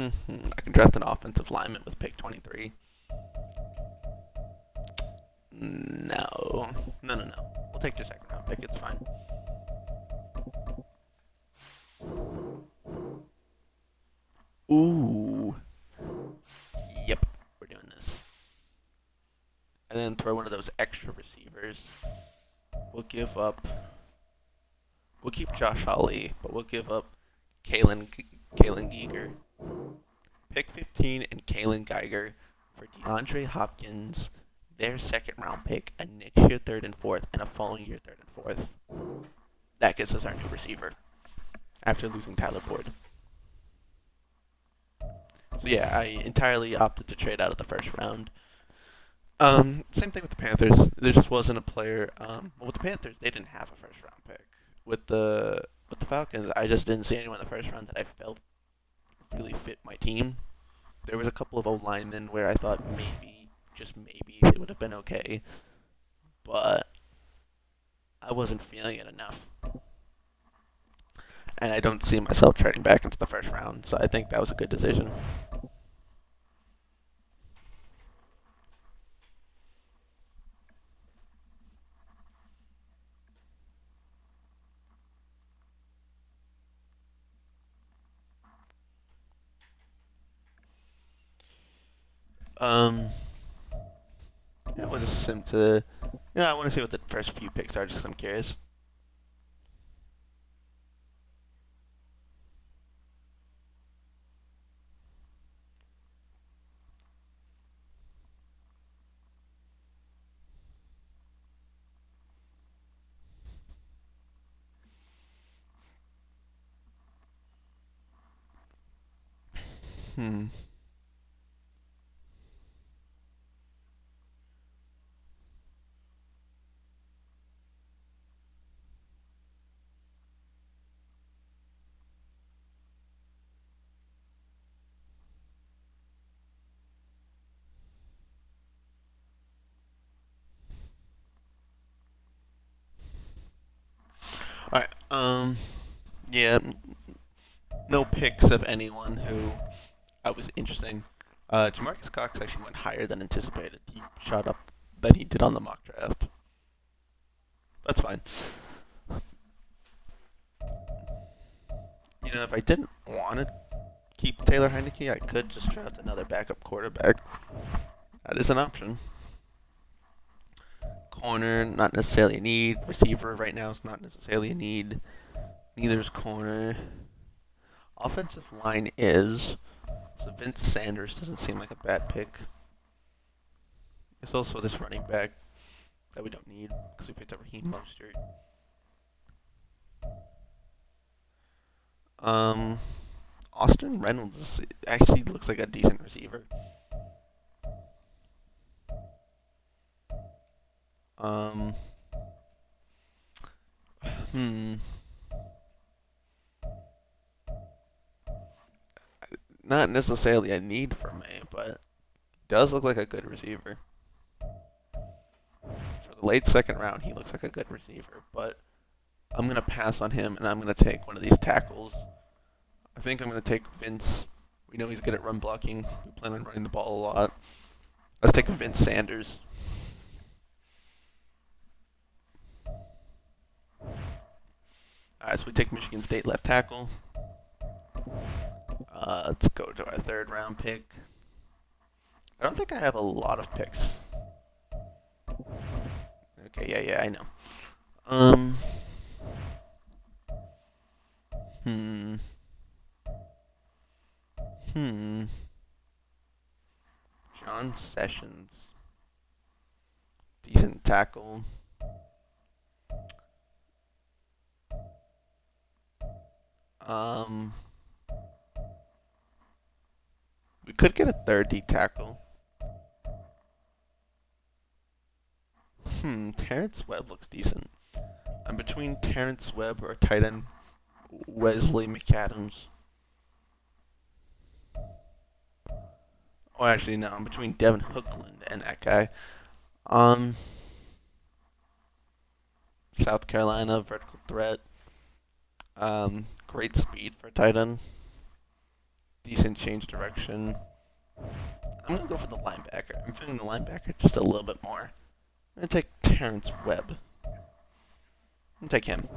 I can draft an offensive lineman with pick 23. No. We'll take your 2nd round pick. It's fine. Ooh. Yep. We're doing this. And then throw one of those extra receivers. We'll keep Josh Ali, but we'll give up Kalen Geiger. Pick 15 and Kalen Geiger for DeAndre Hopkins, their 2nd round pick, a next year 3rd and 4th, and a following year 3rd and 4th. That gets us our new receiver after losing Tyler Boyd. So yeah, I entirely opted to trade out of the 1st round. Same thing with the Panthers. There just wasn't a player. With the Panthers, they didn't have a 1st round pick. With the Falcons, I just didn't see anyone in the 1st round that I felt really fit my team. There was a couple of O-linemen where I thought maybe, just maybe, it would have been okay. But I wasn't feeling it enough. And I don't see myself trading back into the 1st round, so I think that was a good decision. Yeah, we'll just sim to. I want to see what the first few picks are, just 'cause I'm curious. Hmm. All right. Yeah. No picks of anyone who I was interesting. Jamarcus Cox actually went higher than anticipated. He shot up than he did on the mock draft. That's fine. You know, if I didn't want to keep Taylor Heineke, I could just draft another backup quarterback. That is an option. Corner, not necessarily a need. Receiver right now is not necessarily a need. Neither is corner. Offensive line is. So Vince Sanders doesn't seem like a bad pick. There's also this running back that we don't need because we picked up Raheem Mostert. Austin Reynolds actually looks like a decent receiver. Not necessarily a need for me, but does look like a good receiver. For the late second round, he looks like a good receiver, but I'm going to pass on him, and I'm going to take one of these tackles. I think I'm going to take Vince. We know he's good at run blocking. We plan on running the ball a lot. Let's take Vince Sanders. Alright, so we take Michigan State left tackle. Let's go to our third round pick. I don't think I have a lot of picks. Okay, yeah, I know. John Sessions. Decent tackle. We could get a third D tackle. Terrence Webb looks decent. I'm between Terrence Webb or tight end Wesley McAdams. Oh, actually, no. I'm between Devin Hookland and that guy. South Carolina, vertical threat. Great speed for tight end. Decent change direction. I'm going to go for the linebacker. I'm feeling the linebacker just a little bit more. I'm going to take Terrence Webb. I'm going to take him.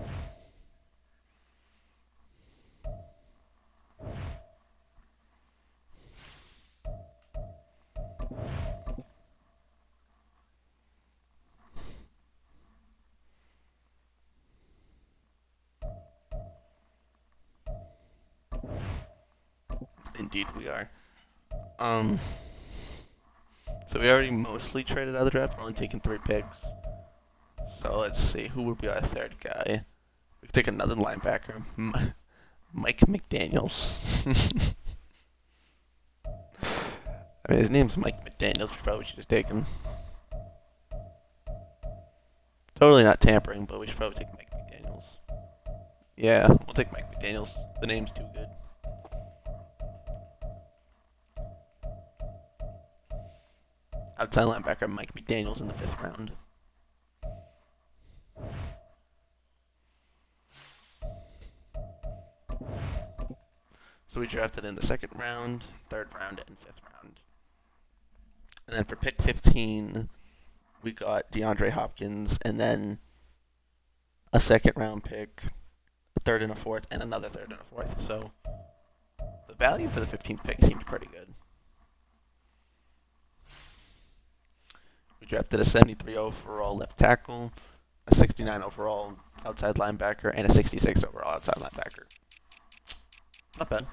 Indeed, we are. So we already mostly traded out of the draft. We're only taking 3 picks. So let's see. Who would be our third guy? We could take another linebacker. Mike McDaniels. I mean, his name's Mike McDaniels. We probably should have taken. Totally not tampering, but we should probably take Mike McDaniels. Yeah, we'll take Mike McDaniels. The name's too good. Outside linebacker Mike McDaniels in the 5th round. So we drafted in the 2nd round, 3rd round, and 5th round. And then for pick 15, we got DeAndre Hopkins, and then a 2nd round pick, a 3rd and a 4th, and another 3rd and a 4th. So the value for the 15th pick seemed pretty good. We drafted a 73 overall left tackle, a 69 overall outside linebacker, and a 66 overall outside linebacker. Not bad.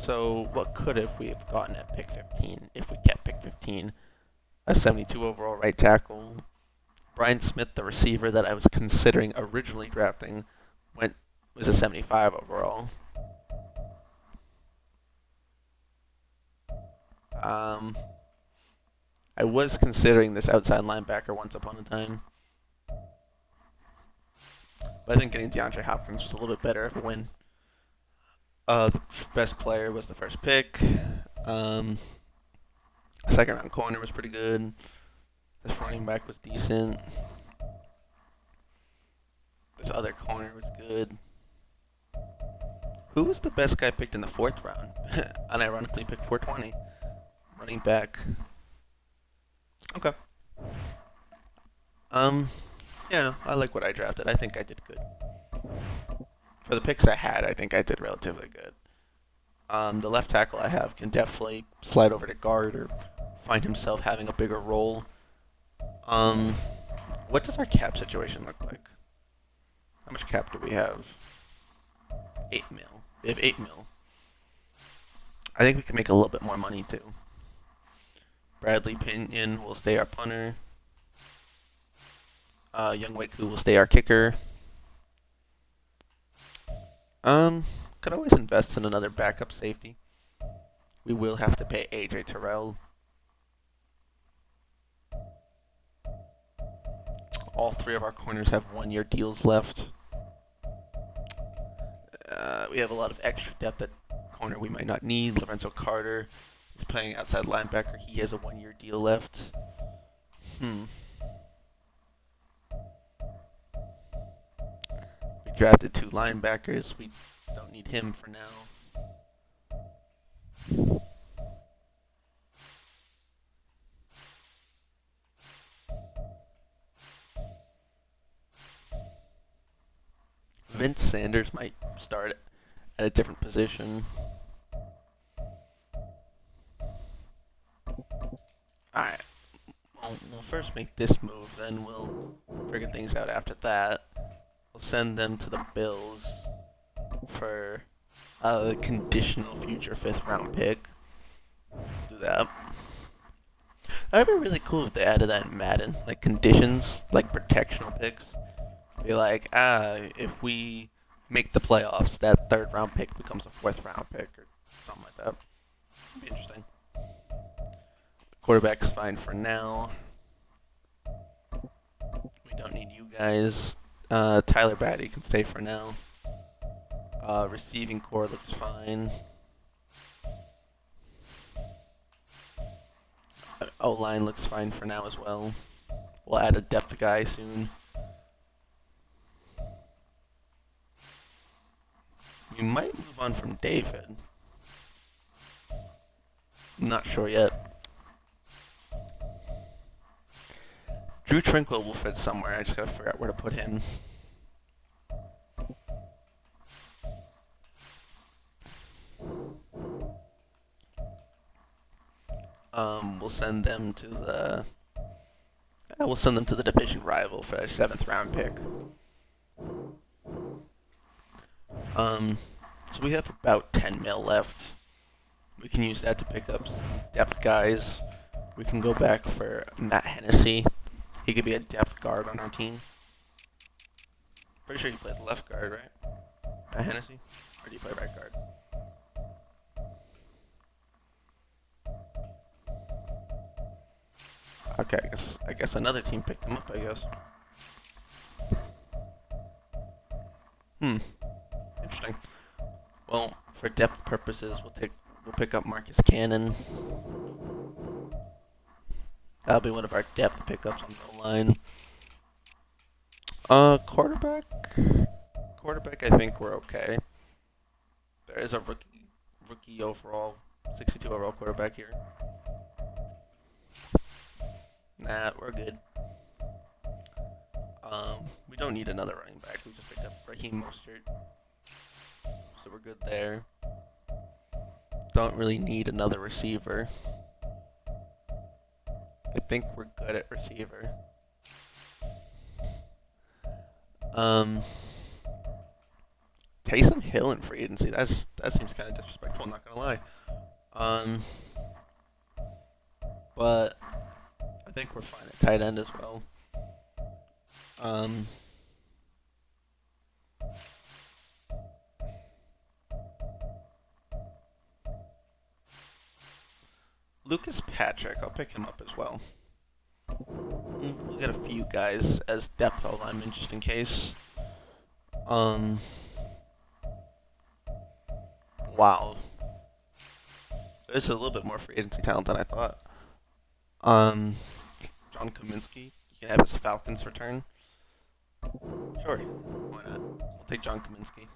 So what could have we have gotten at pick 15 if we kept pick 15? A 72 overall right tackle. Brian Smith, the receiver that I was considering originally drafting, was a 75 overall. I was considering this outside linebacker once upon a time. But I think getting DeAndre Hopkins was a little bit better of a win. The best player was the first pick. 2nd round corner was pretty good. This running back was decent. This other corner was good. Who was the best guy picked in the fourth round? Unironically picked 420. Running back. Okay. Um, yeah, no, I like what I drafted. I think I did good. For the picks I had, I think I did relatively good. The left tackle I have can definitely slide over to guard or find himself having a bigger role. Um, what does our cap situation look like? How much cap do we have? 8 mil. We have 8 mil. I think we can make a little bit more money too. Bradley Pinion will stay our punter. Young Waku will stay our kicker. Could always invest in another backup safety. We will have to pay AJ Terrell. All three of our corners have 1-year deals left. We have a lot of extra depth at corner we might not need. Lorenzo Carter is playing outside linebacker. He has a 1-year deal left. We drafted 2 linebackers. We don't need him for now. Vince Sanders might start at a different position. Alright. We'll first make this move, then we'll figure things out after that. We'll send them to the Bills for a conditional future 5th round pick. Do that. That'd be really cool if they added that in Madden. Like conditions, like protectional picks. Be like, if we make the playoffs, that 3rd round pick becomes a 4th round pick or something like that. It'd be interesting. Quarterback's fine for now. We don't need you guys. Tyler Batty can stay for now. Receiving core looks fine. O-line looks fine for now as well. We'll add a depth guy soon. We might move on from David. I'm not sure yet. Drew Tranquil will fit somewhere. I just gotta figure out where to put him. We'll send them to the. We'll send them to the division rival for a 7th round pick. So we have about 10 mil left. We can use that to pick up some depth guys. We can go back for Matt Hennessy. He could be a depth guard on our team. Pretty sure he played left guard, right? Matt Hennessy? Or do you play right guard? Okay, I guess another team picked him up, I guess. Interesting. Well, for depth purposes, we'll pick up Marcus Cannon. That'll be one of our depth pickups on the line. Quarterback, I think we're okay. There is a rookie overall, 62 overall quarterback here. Nah, we're good. We don't need another running back. We just picked up Raheem Mostert, so we're good there. Don't really need another receiver. I think we're good at receiver. Taysom Hill in free agency. That seems kind of disrespectful. I'm not gonna lie. But I think we're fine at tight end as well. Lucas Patrick, I'll pick him up as well. We'll get a few guys as depth alignment just in case. Wow. There's a little bit more free agency talent than I thought. John Kaminsky, you can have his Falcons return. Sure, why not? We'll take John Kaminsky.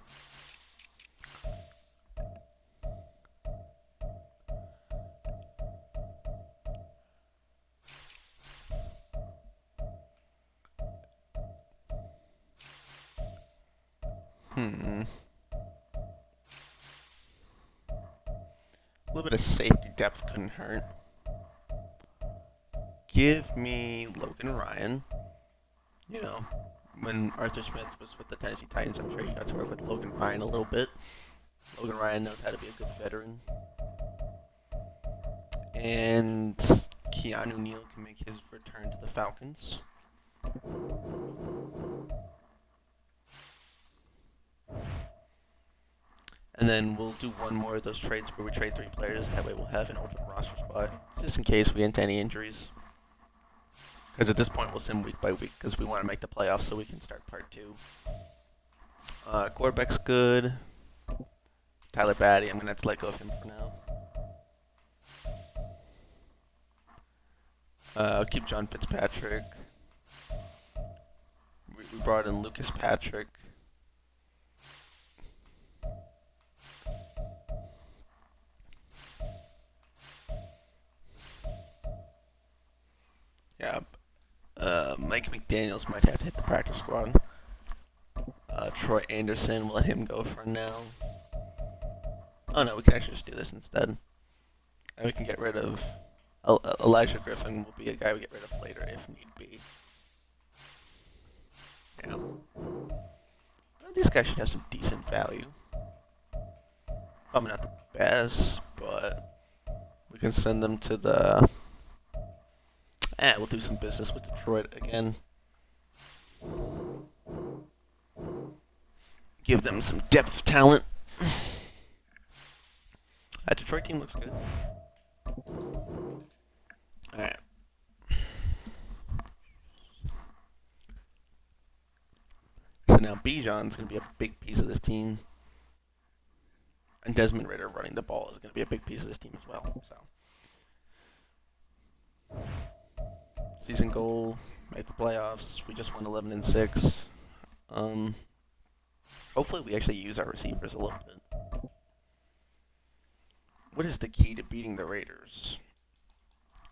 A little bit of safety depth couldn't hurt. Give me Logan Ryan. You know, when Arthur Smith was with the Tennessee Titans, I'm sure you got to work with Logan Ryan a little bit. Logan Ryan knows how to be a good veteran. And Keanu Neal can make his return to the Falcons. And then we'll do one more of those trades where we trade 3 players. That way we'll have an open roster spot, just in case we get into any injuries. Because at this point we'll sim week by week because we want to make the playoffs so we can start part 2. Quarterback's good. Tyler Batty, I'm going to have to let go of him for now. I'll keep John Fitzpatrick. We brought in Lucas Patrick. Yeah. Mike McDaniels might have to hit the practice squad. Troy Anderson, we'll let him go for now. Oh no, we can actually just do this instead. And we can get rid of... Elijah Griffin will be a guy we get rid of later if need be. Yeah. Well, these guys should have some decent value. Probably not the best, but we can send them to the... we'll do some business with Detroit again. Give them some depth talent. That Detroit team looks good. Alright. So now Bijan's going to be a big piece of this team. And Desmond Ritter running the ball is going to be a big piece of this team as well. So, season goal, make the playoffs. We just won 11-6. Hopefully we actually use our receivers a little bit. What is the key to beating the Raiders?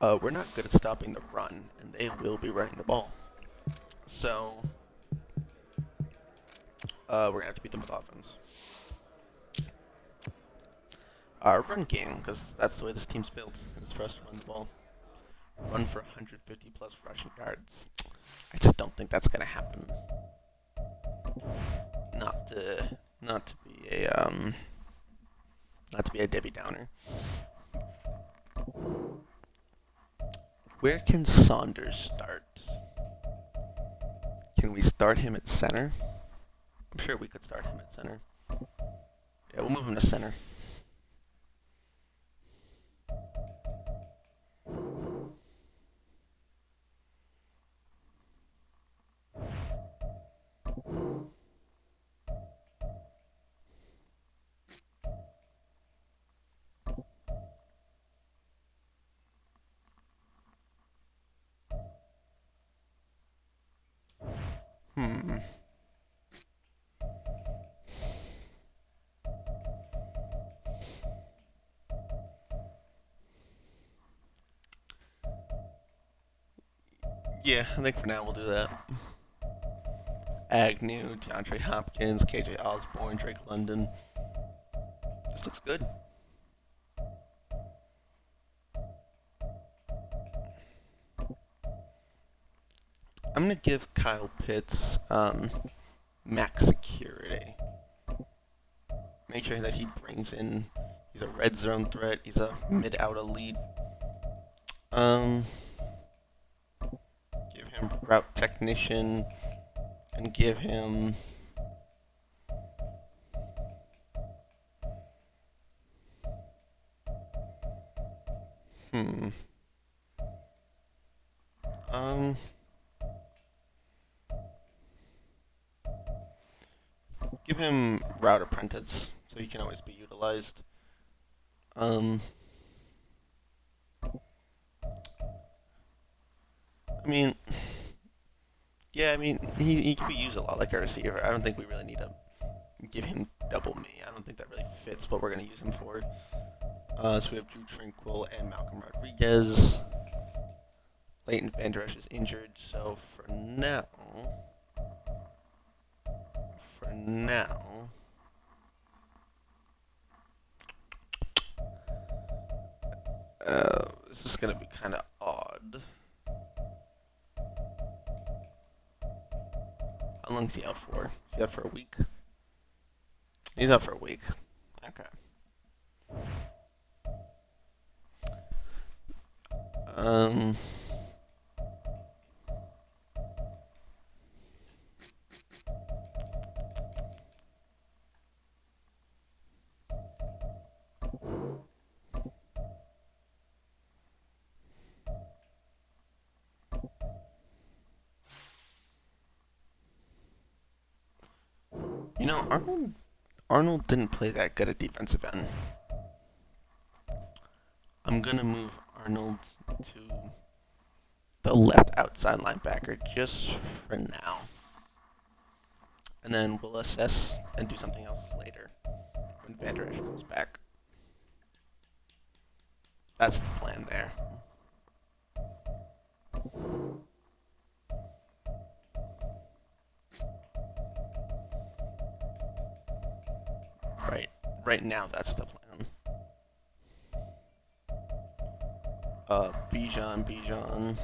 We're not good at stopping the run, and they will be running the ball. So, we're going to have to beat them with offense. Our run game, because that's the way this team's built, is for us to run the ball. Run for 150 plus rushing yards. I just don't think that's going to happen. Not to be a Debbie Downer. Where can Saunders start? Can we start him at center? I'm sure we could start him at center. Yeah, we'll move him to center. Yeah, I think for now we'll do that. Agnew, DeAndre Hopkins, KJ Osborne, Drake London. This looks good. I'm going to give Kyle Pitts max security. Make sure that he brings in... He's a red zone threat. He's a mid-out elite. Give him route technician. And give him... Give him route apprentice, so he can always be utilized. I mean, yeah, I mean, he can be used a lot like a receiver. I don't think we really need to give him double me. I don't think that really fits what we're going to use him for. So we have Drew Tranquil and Malcolm Rodriguez. Leighton Vander Esch is injured, so for now, This is gonna be kind of odd. How long is he out for? Is he out for a week? He's out for a week. Okay. Um. You know, Arnold didn't play that good at defensive end. I'm gonna move Arnold to the left outside linebacker just for now. And then we'll assess and do something else later when Van Der Esch comes back. That's the plan there. Right now, that's the plan. Bijan.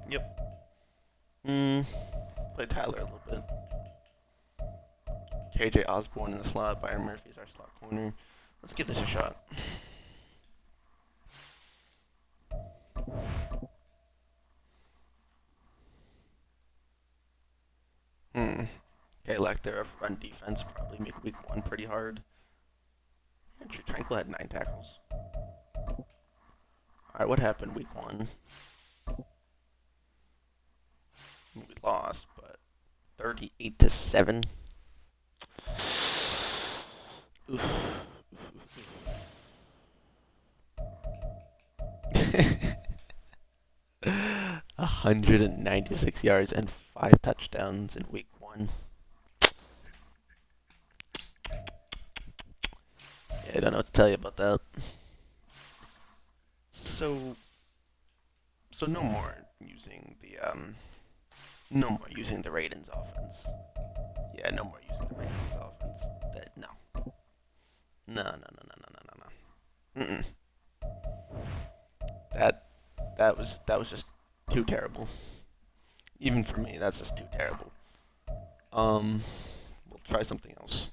Yep. Play Tyler a little bit. KJ Osborne in the slot. Byron Murphy's our slot corner. Let's give this a shot. Okay, lack there of run defense probably made week 1 pretty hard. Andrew Tranquil had 9 tackles. Alright, what happened week 1? We lost, but 38-7. Oof. 196 yards and 5 touchdowns in week 1. Yeah, I don't know what to tell you about that. So no more using the Raidens offense. Yeah, no more using the Raidens offense. No. Mm-mm. That was just too terrible. Even for me, that's just too terrible. We'll try something else.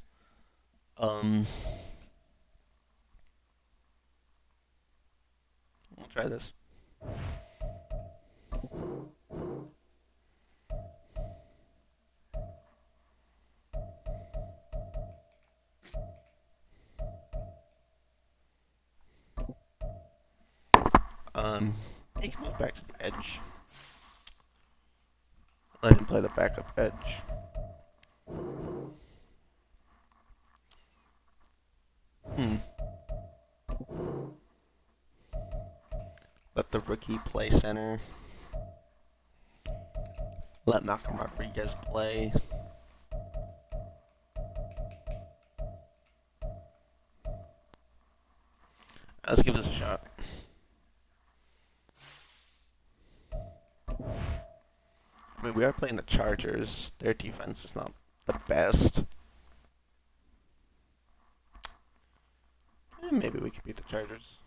We'll try this. He can move back to the edge. Let him play the backup edge. Let the rookie play center. Let Malcolm Rodriguez play. Let's give this a shot. I mean, we are playing the Chargers. Their defense is not the best. Maybe we could beat the Chargers.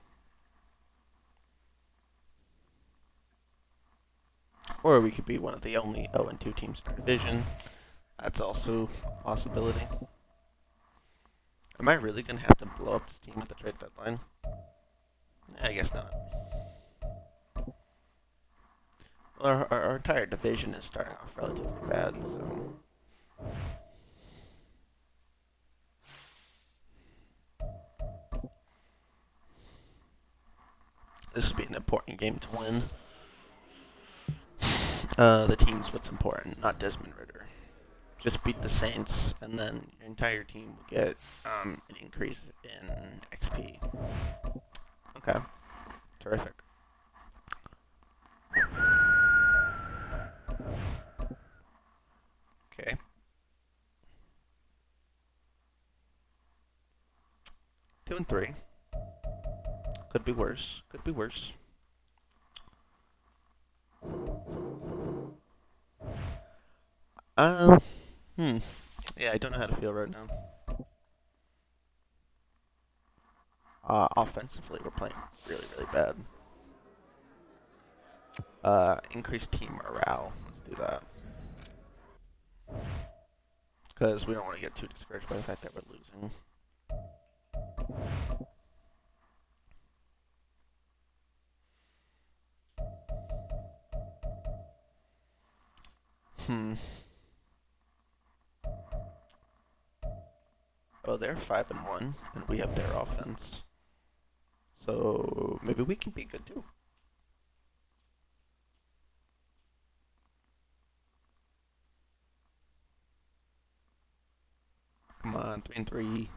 Or we could be one of the only 0-2 teams in our division. That's also a possibility. Am I really going to have to blow up this team at the trade deadline? I guess not. Our entire division is starting off relatively bad, so... This would be an important game to win. The team's what's important, not Desmond Ritter. Just beat the Saints, and then your entire team will get an increase in XP. Okay. Terrific. Okay. 2-3. Could be worse. Could be worse. Yeah, I don't know how to feel right now. Offensively, we're playing really, really bad. Increase team morale. Let's do that. Because we don't want to get too discouraged by the fact that we're losing. Oh, they're 5-1, and we have their offense. So maybe we can be good too. Come on, 3-3.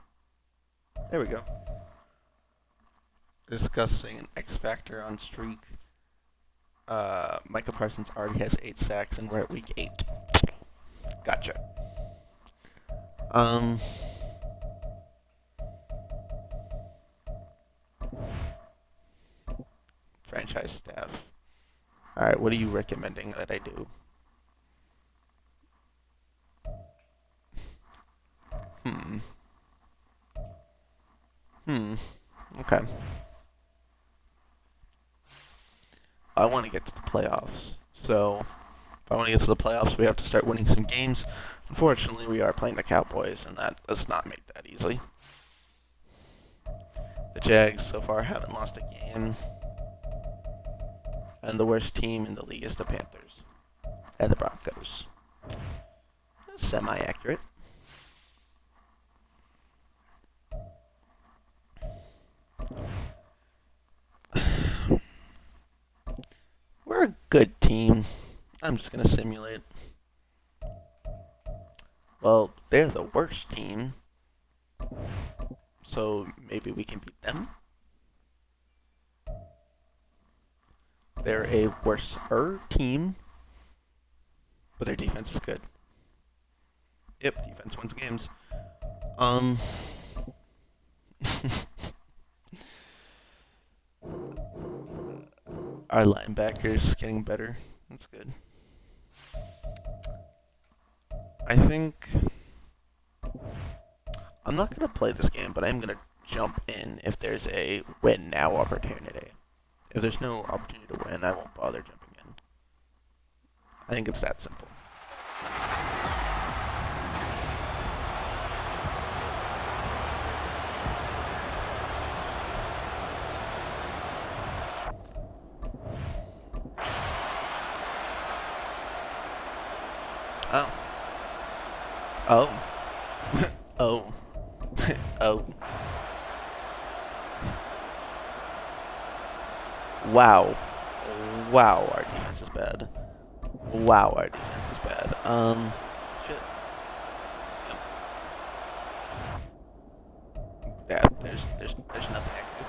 There we go. Discussing an X factor on streak. Micah Parsons already has 8 sacks, and we're at week 8. Gotcha. Franchise staff. Alright, what are you recommending that I do? Okay. I want to get to the playoffs. So, if I want to get to the playoffs, we have to start winning some games. Unfortunately, we are playing the Cowboys, and that does not make that easy. The Jags so far haven't lost a game. And the worst team in the league is the Panthers. And the Broncos. Semi-accurate. We're a good team. I'm just going to simulate. Well, they're the worst team. So maybe we can beat them. They're a worser team. But their defense is good. Yep, defense wins games. Our linebackers getting better. That's good. I think I'm not going to play this game, but I'm going to jump in if there's a win now opportunity. If there's no opportunity to win, I won't bother jumping in. I think it's that simple. Oh. Oh. Oh. Oh. Wow. Wow, our defense is bad. Wow, our defense is bad. Shit. Yeah, there's nothing I can do.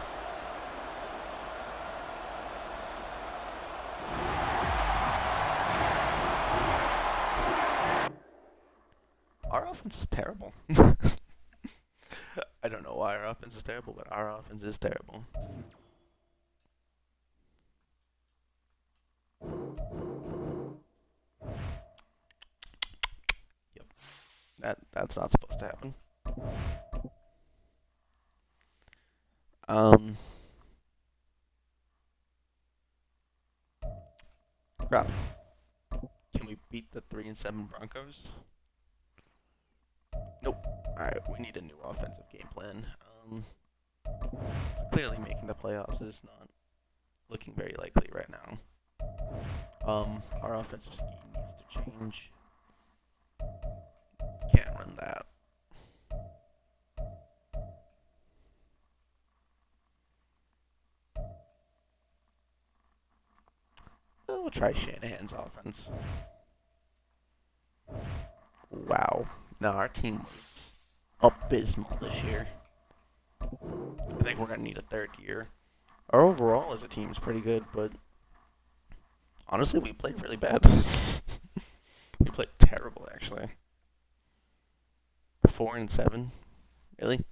Our offense is terrible. I don't know why our offense is terrible, but our offense is terrible. Yep. That's not supposed to happen. Crap. Can we beat the 3-7 Broncos? Nope. Alright, we need a new offensive game plan. Clearly making the playoffs is not looking very likely right now. Our offensive scheme needs to change. Can't run that. We'll try Shanahan's offense. Wow. No, our team was abysmal this year. I think we're going to need a third year. Our overall as a team is pretty good, but honestly, we played really bad. We played terrible, actually. 4-7? Really?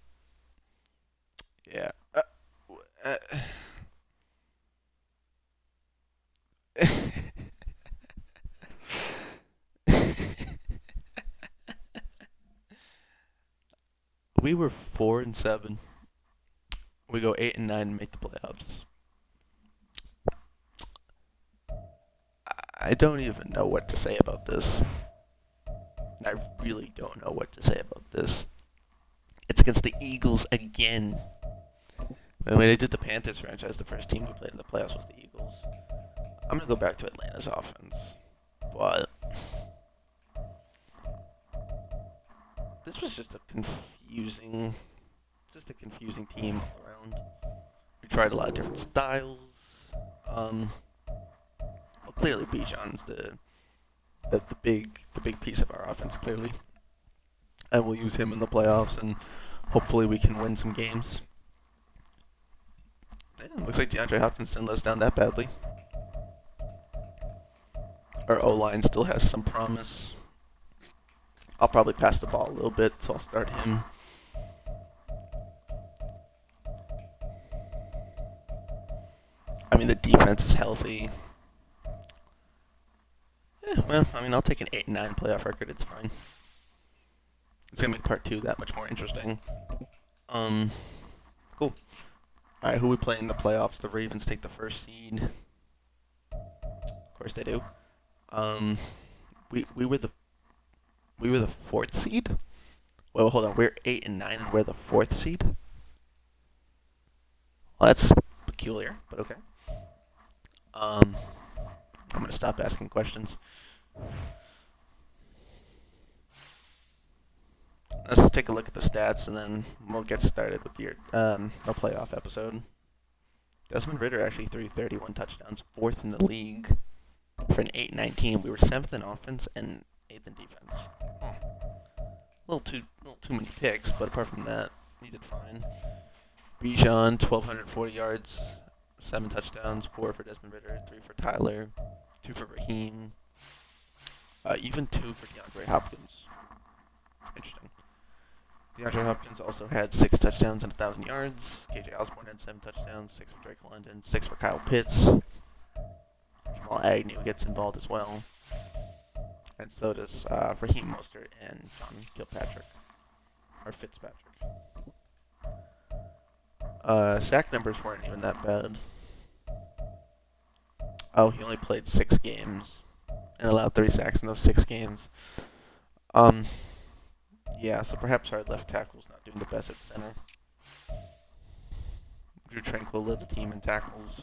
Yeah. We were 4-7. We go 8-9 and make the playoffs. I don't even know what to say about this. I really don't know what to say about this. It's against the Eagles again. When they did the Panthers franchise, the first team who played in the playoffs was the Eagles. I'm going to go back to Atlanta's offense. But this was just a confusing team all around. We tried a lot of different styles. Well, clearly Bijan's the big piece of our offense, clearly. And we'll use him in the playoffs, and hopefully we can win some games. Damn, looks like DeAndre Hopkins didn't let us down that badly. Our O-line still has some promise. I'll probably pass the ball a little bit, so I'll start him. I mean, the defense is healthy. Well, I mean, I'll take an 8-9 playoff record. It's fine. It's gonna make part 2 that much more interesting. Cool. All right, who we play in the playoffs? The Ravens take the first seed. Of course they do. We were the 4th seed. Well, hold on. We're 8 and 9, and we're the 4th seed. Well, that's peculiar, but okay. I'm gonna stop asking questions. Let's just take a look at the stats, and then we'll get started with our playoff episode. Desmond Ridders actually threw 31 touchdowns, 4th in the league for an 8-19. We were 7th in offense and 8th in defense. A little too many picks, but apart from that, he did fine. Bijan, 1,240 yards, 7 touchdowns, 4 for Desmond Ridders, 3 for Tyler, 2 for Raheem, even 2 for DeAndre Hopkins. Interesting. DeAndre Hopkins also had 6 touchdowns and 1,000 yards. KJ Osborne had 7 touchdowns, 6 for Drake London, 6 for Kyle Pitts. Jamal Agnew gets involved as well. And so does Raheem Mostert and John Kilpatrick. Or Fitzpatrick. Sack numbers weren't even that bad. Oh, he only played 6 games and allowed 3 sacks in those 6 games. Yeah, so perhaps our left tackle's not doing the best at center. Drew Tranquil led the team in tackles.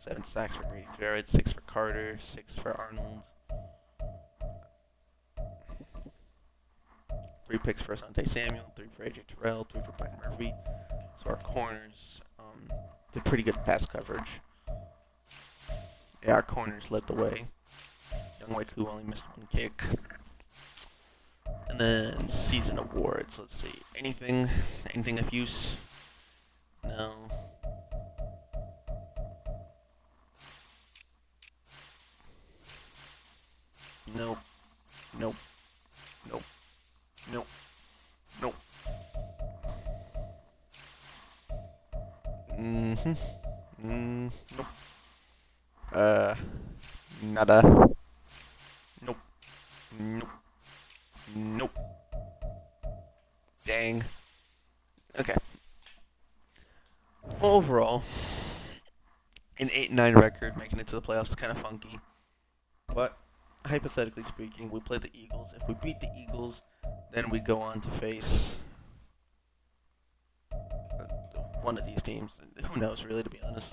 7 sacks for Grady Jarrett, 6 for Carter, 6 for Arnold. 3 picks for Asante Samuel, 3 for AJ Terrell, 3 for Brian Murphy. So our corners did pretty good pass coverage. Yeah, our corners led the way. Young Waiku only missed 1 kick. And then season awards. Let's see. Anything of use? No. Nope. Nope. Nope. Nope. Nope. Nope. Nada. Nope. Nope. Nope. Dang. Okay. Well, overall, an 8-9 record making it to the playoffs is kind of funky. But, hypothetically speaking, we play the Eagles. If we beat the Eagles, then we go on to face one of these teams. Who knows, really, to be honest.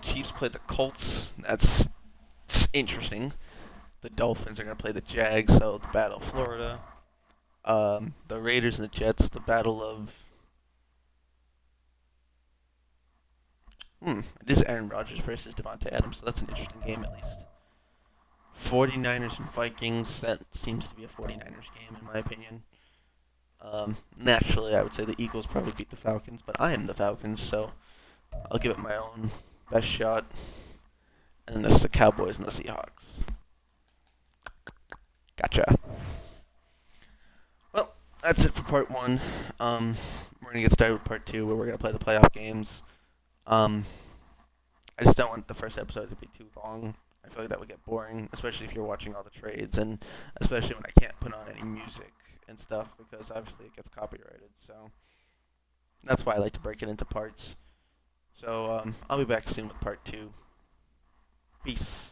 Chiefs play the Colts. That's interesting. The Dolphins are going to play the Jags, so the Battle of Florida. The Raiders and the Jets, the Battle of... It is Aaron Rodgers versus Devontae Adams, so that's an interesting game at least. 49ers and Vikings, that seems to be a 49ers game in my opinion. Naturally, I would say the Eagles probably beat the Falcons, but I am the Falcons, so I'll give it my own best shot. And then there's the Cowboys and the Seahawks. Gotcha. Well, that's it for part 1. We're going to get started with part 2, where we're going to play the playoff games. I just don't want the first episode to be too long. I feel like that would get boring, especially if you're watching all the trades, and especially when I can't put on any music and stuff, because obviously it gets copyrighted. So that's why I like to break it into parts. So I'll be back soon with part 2. Peace.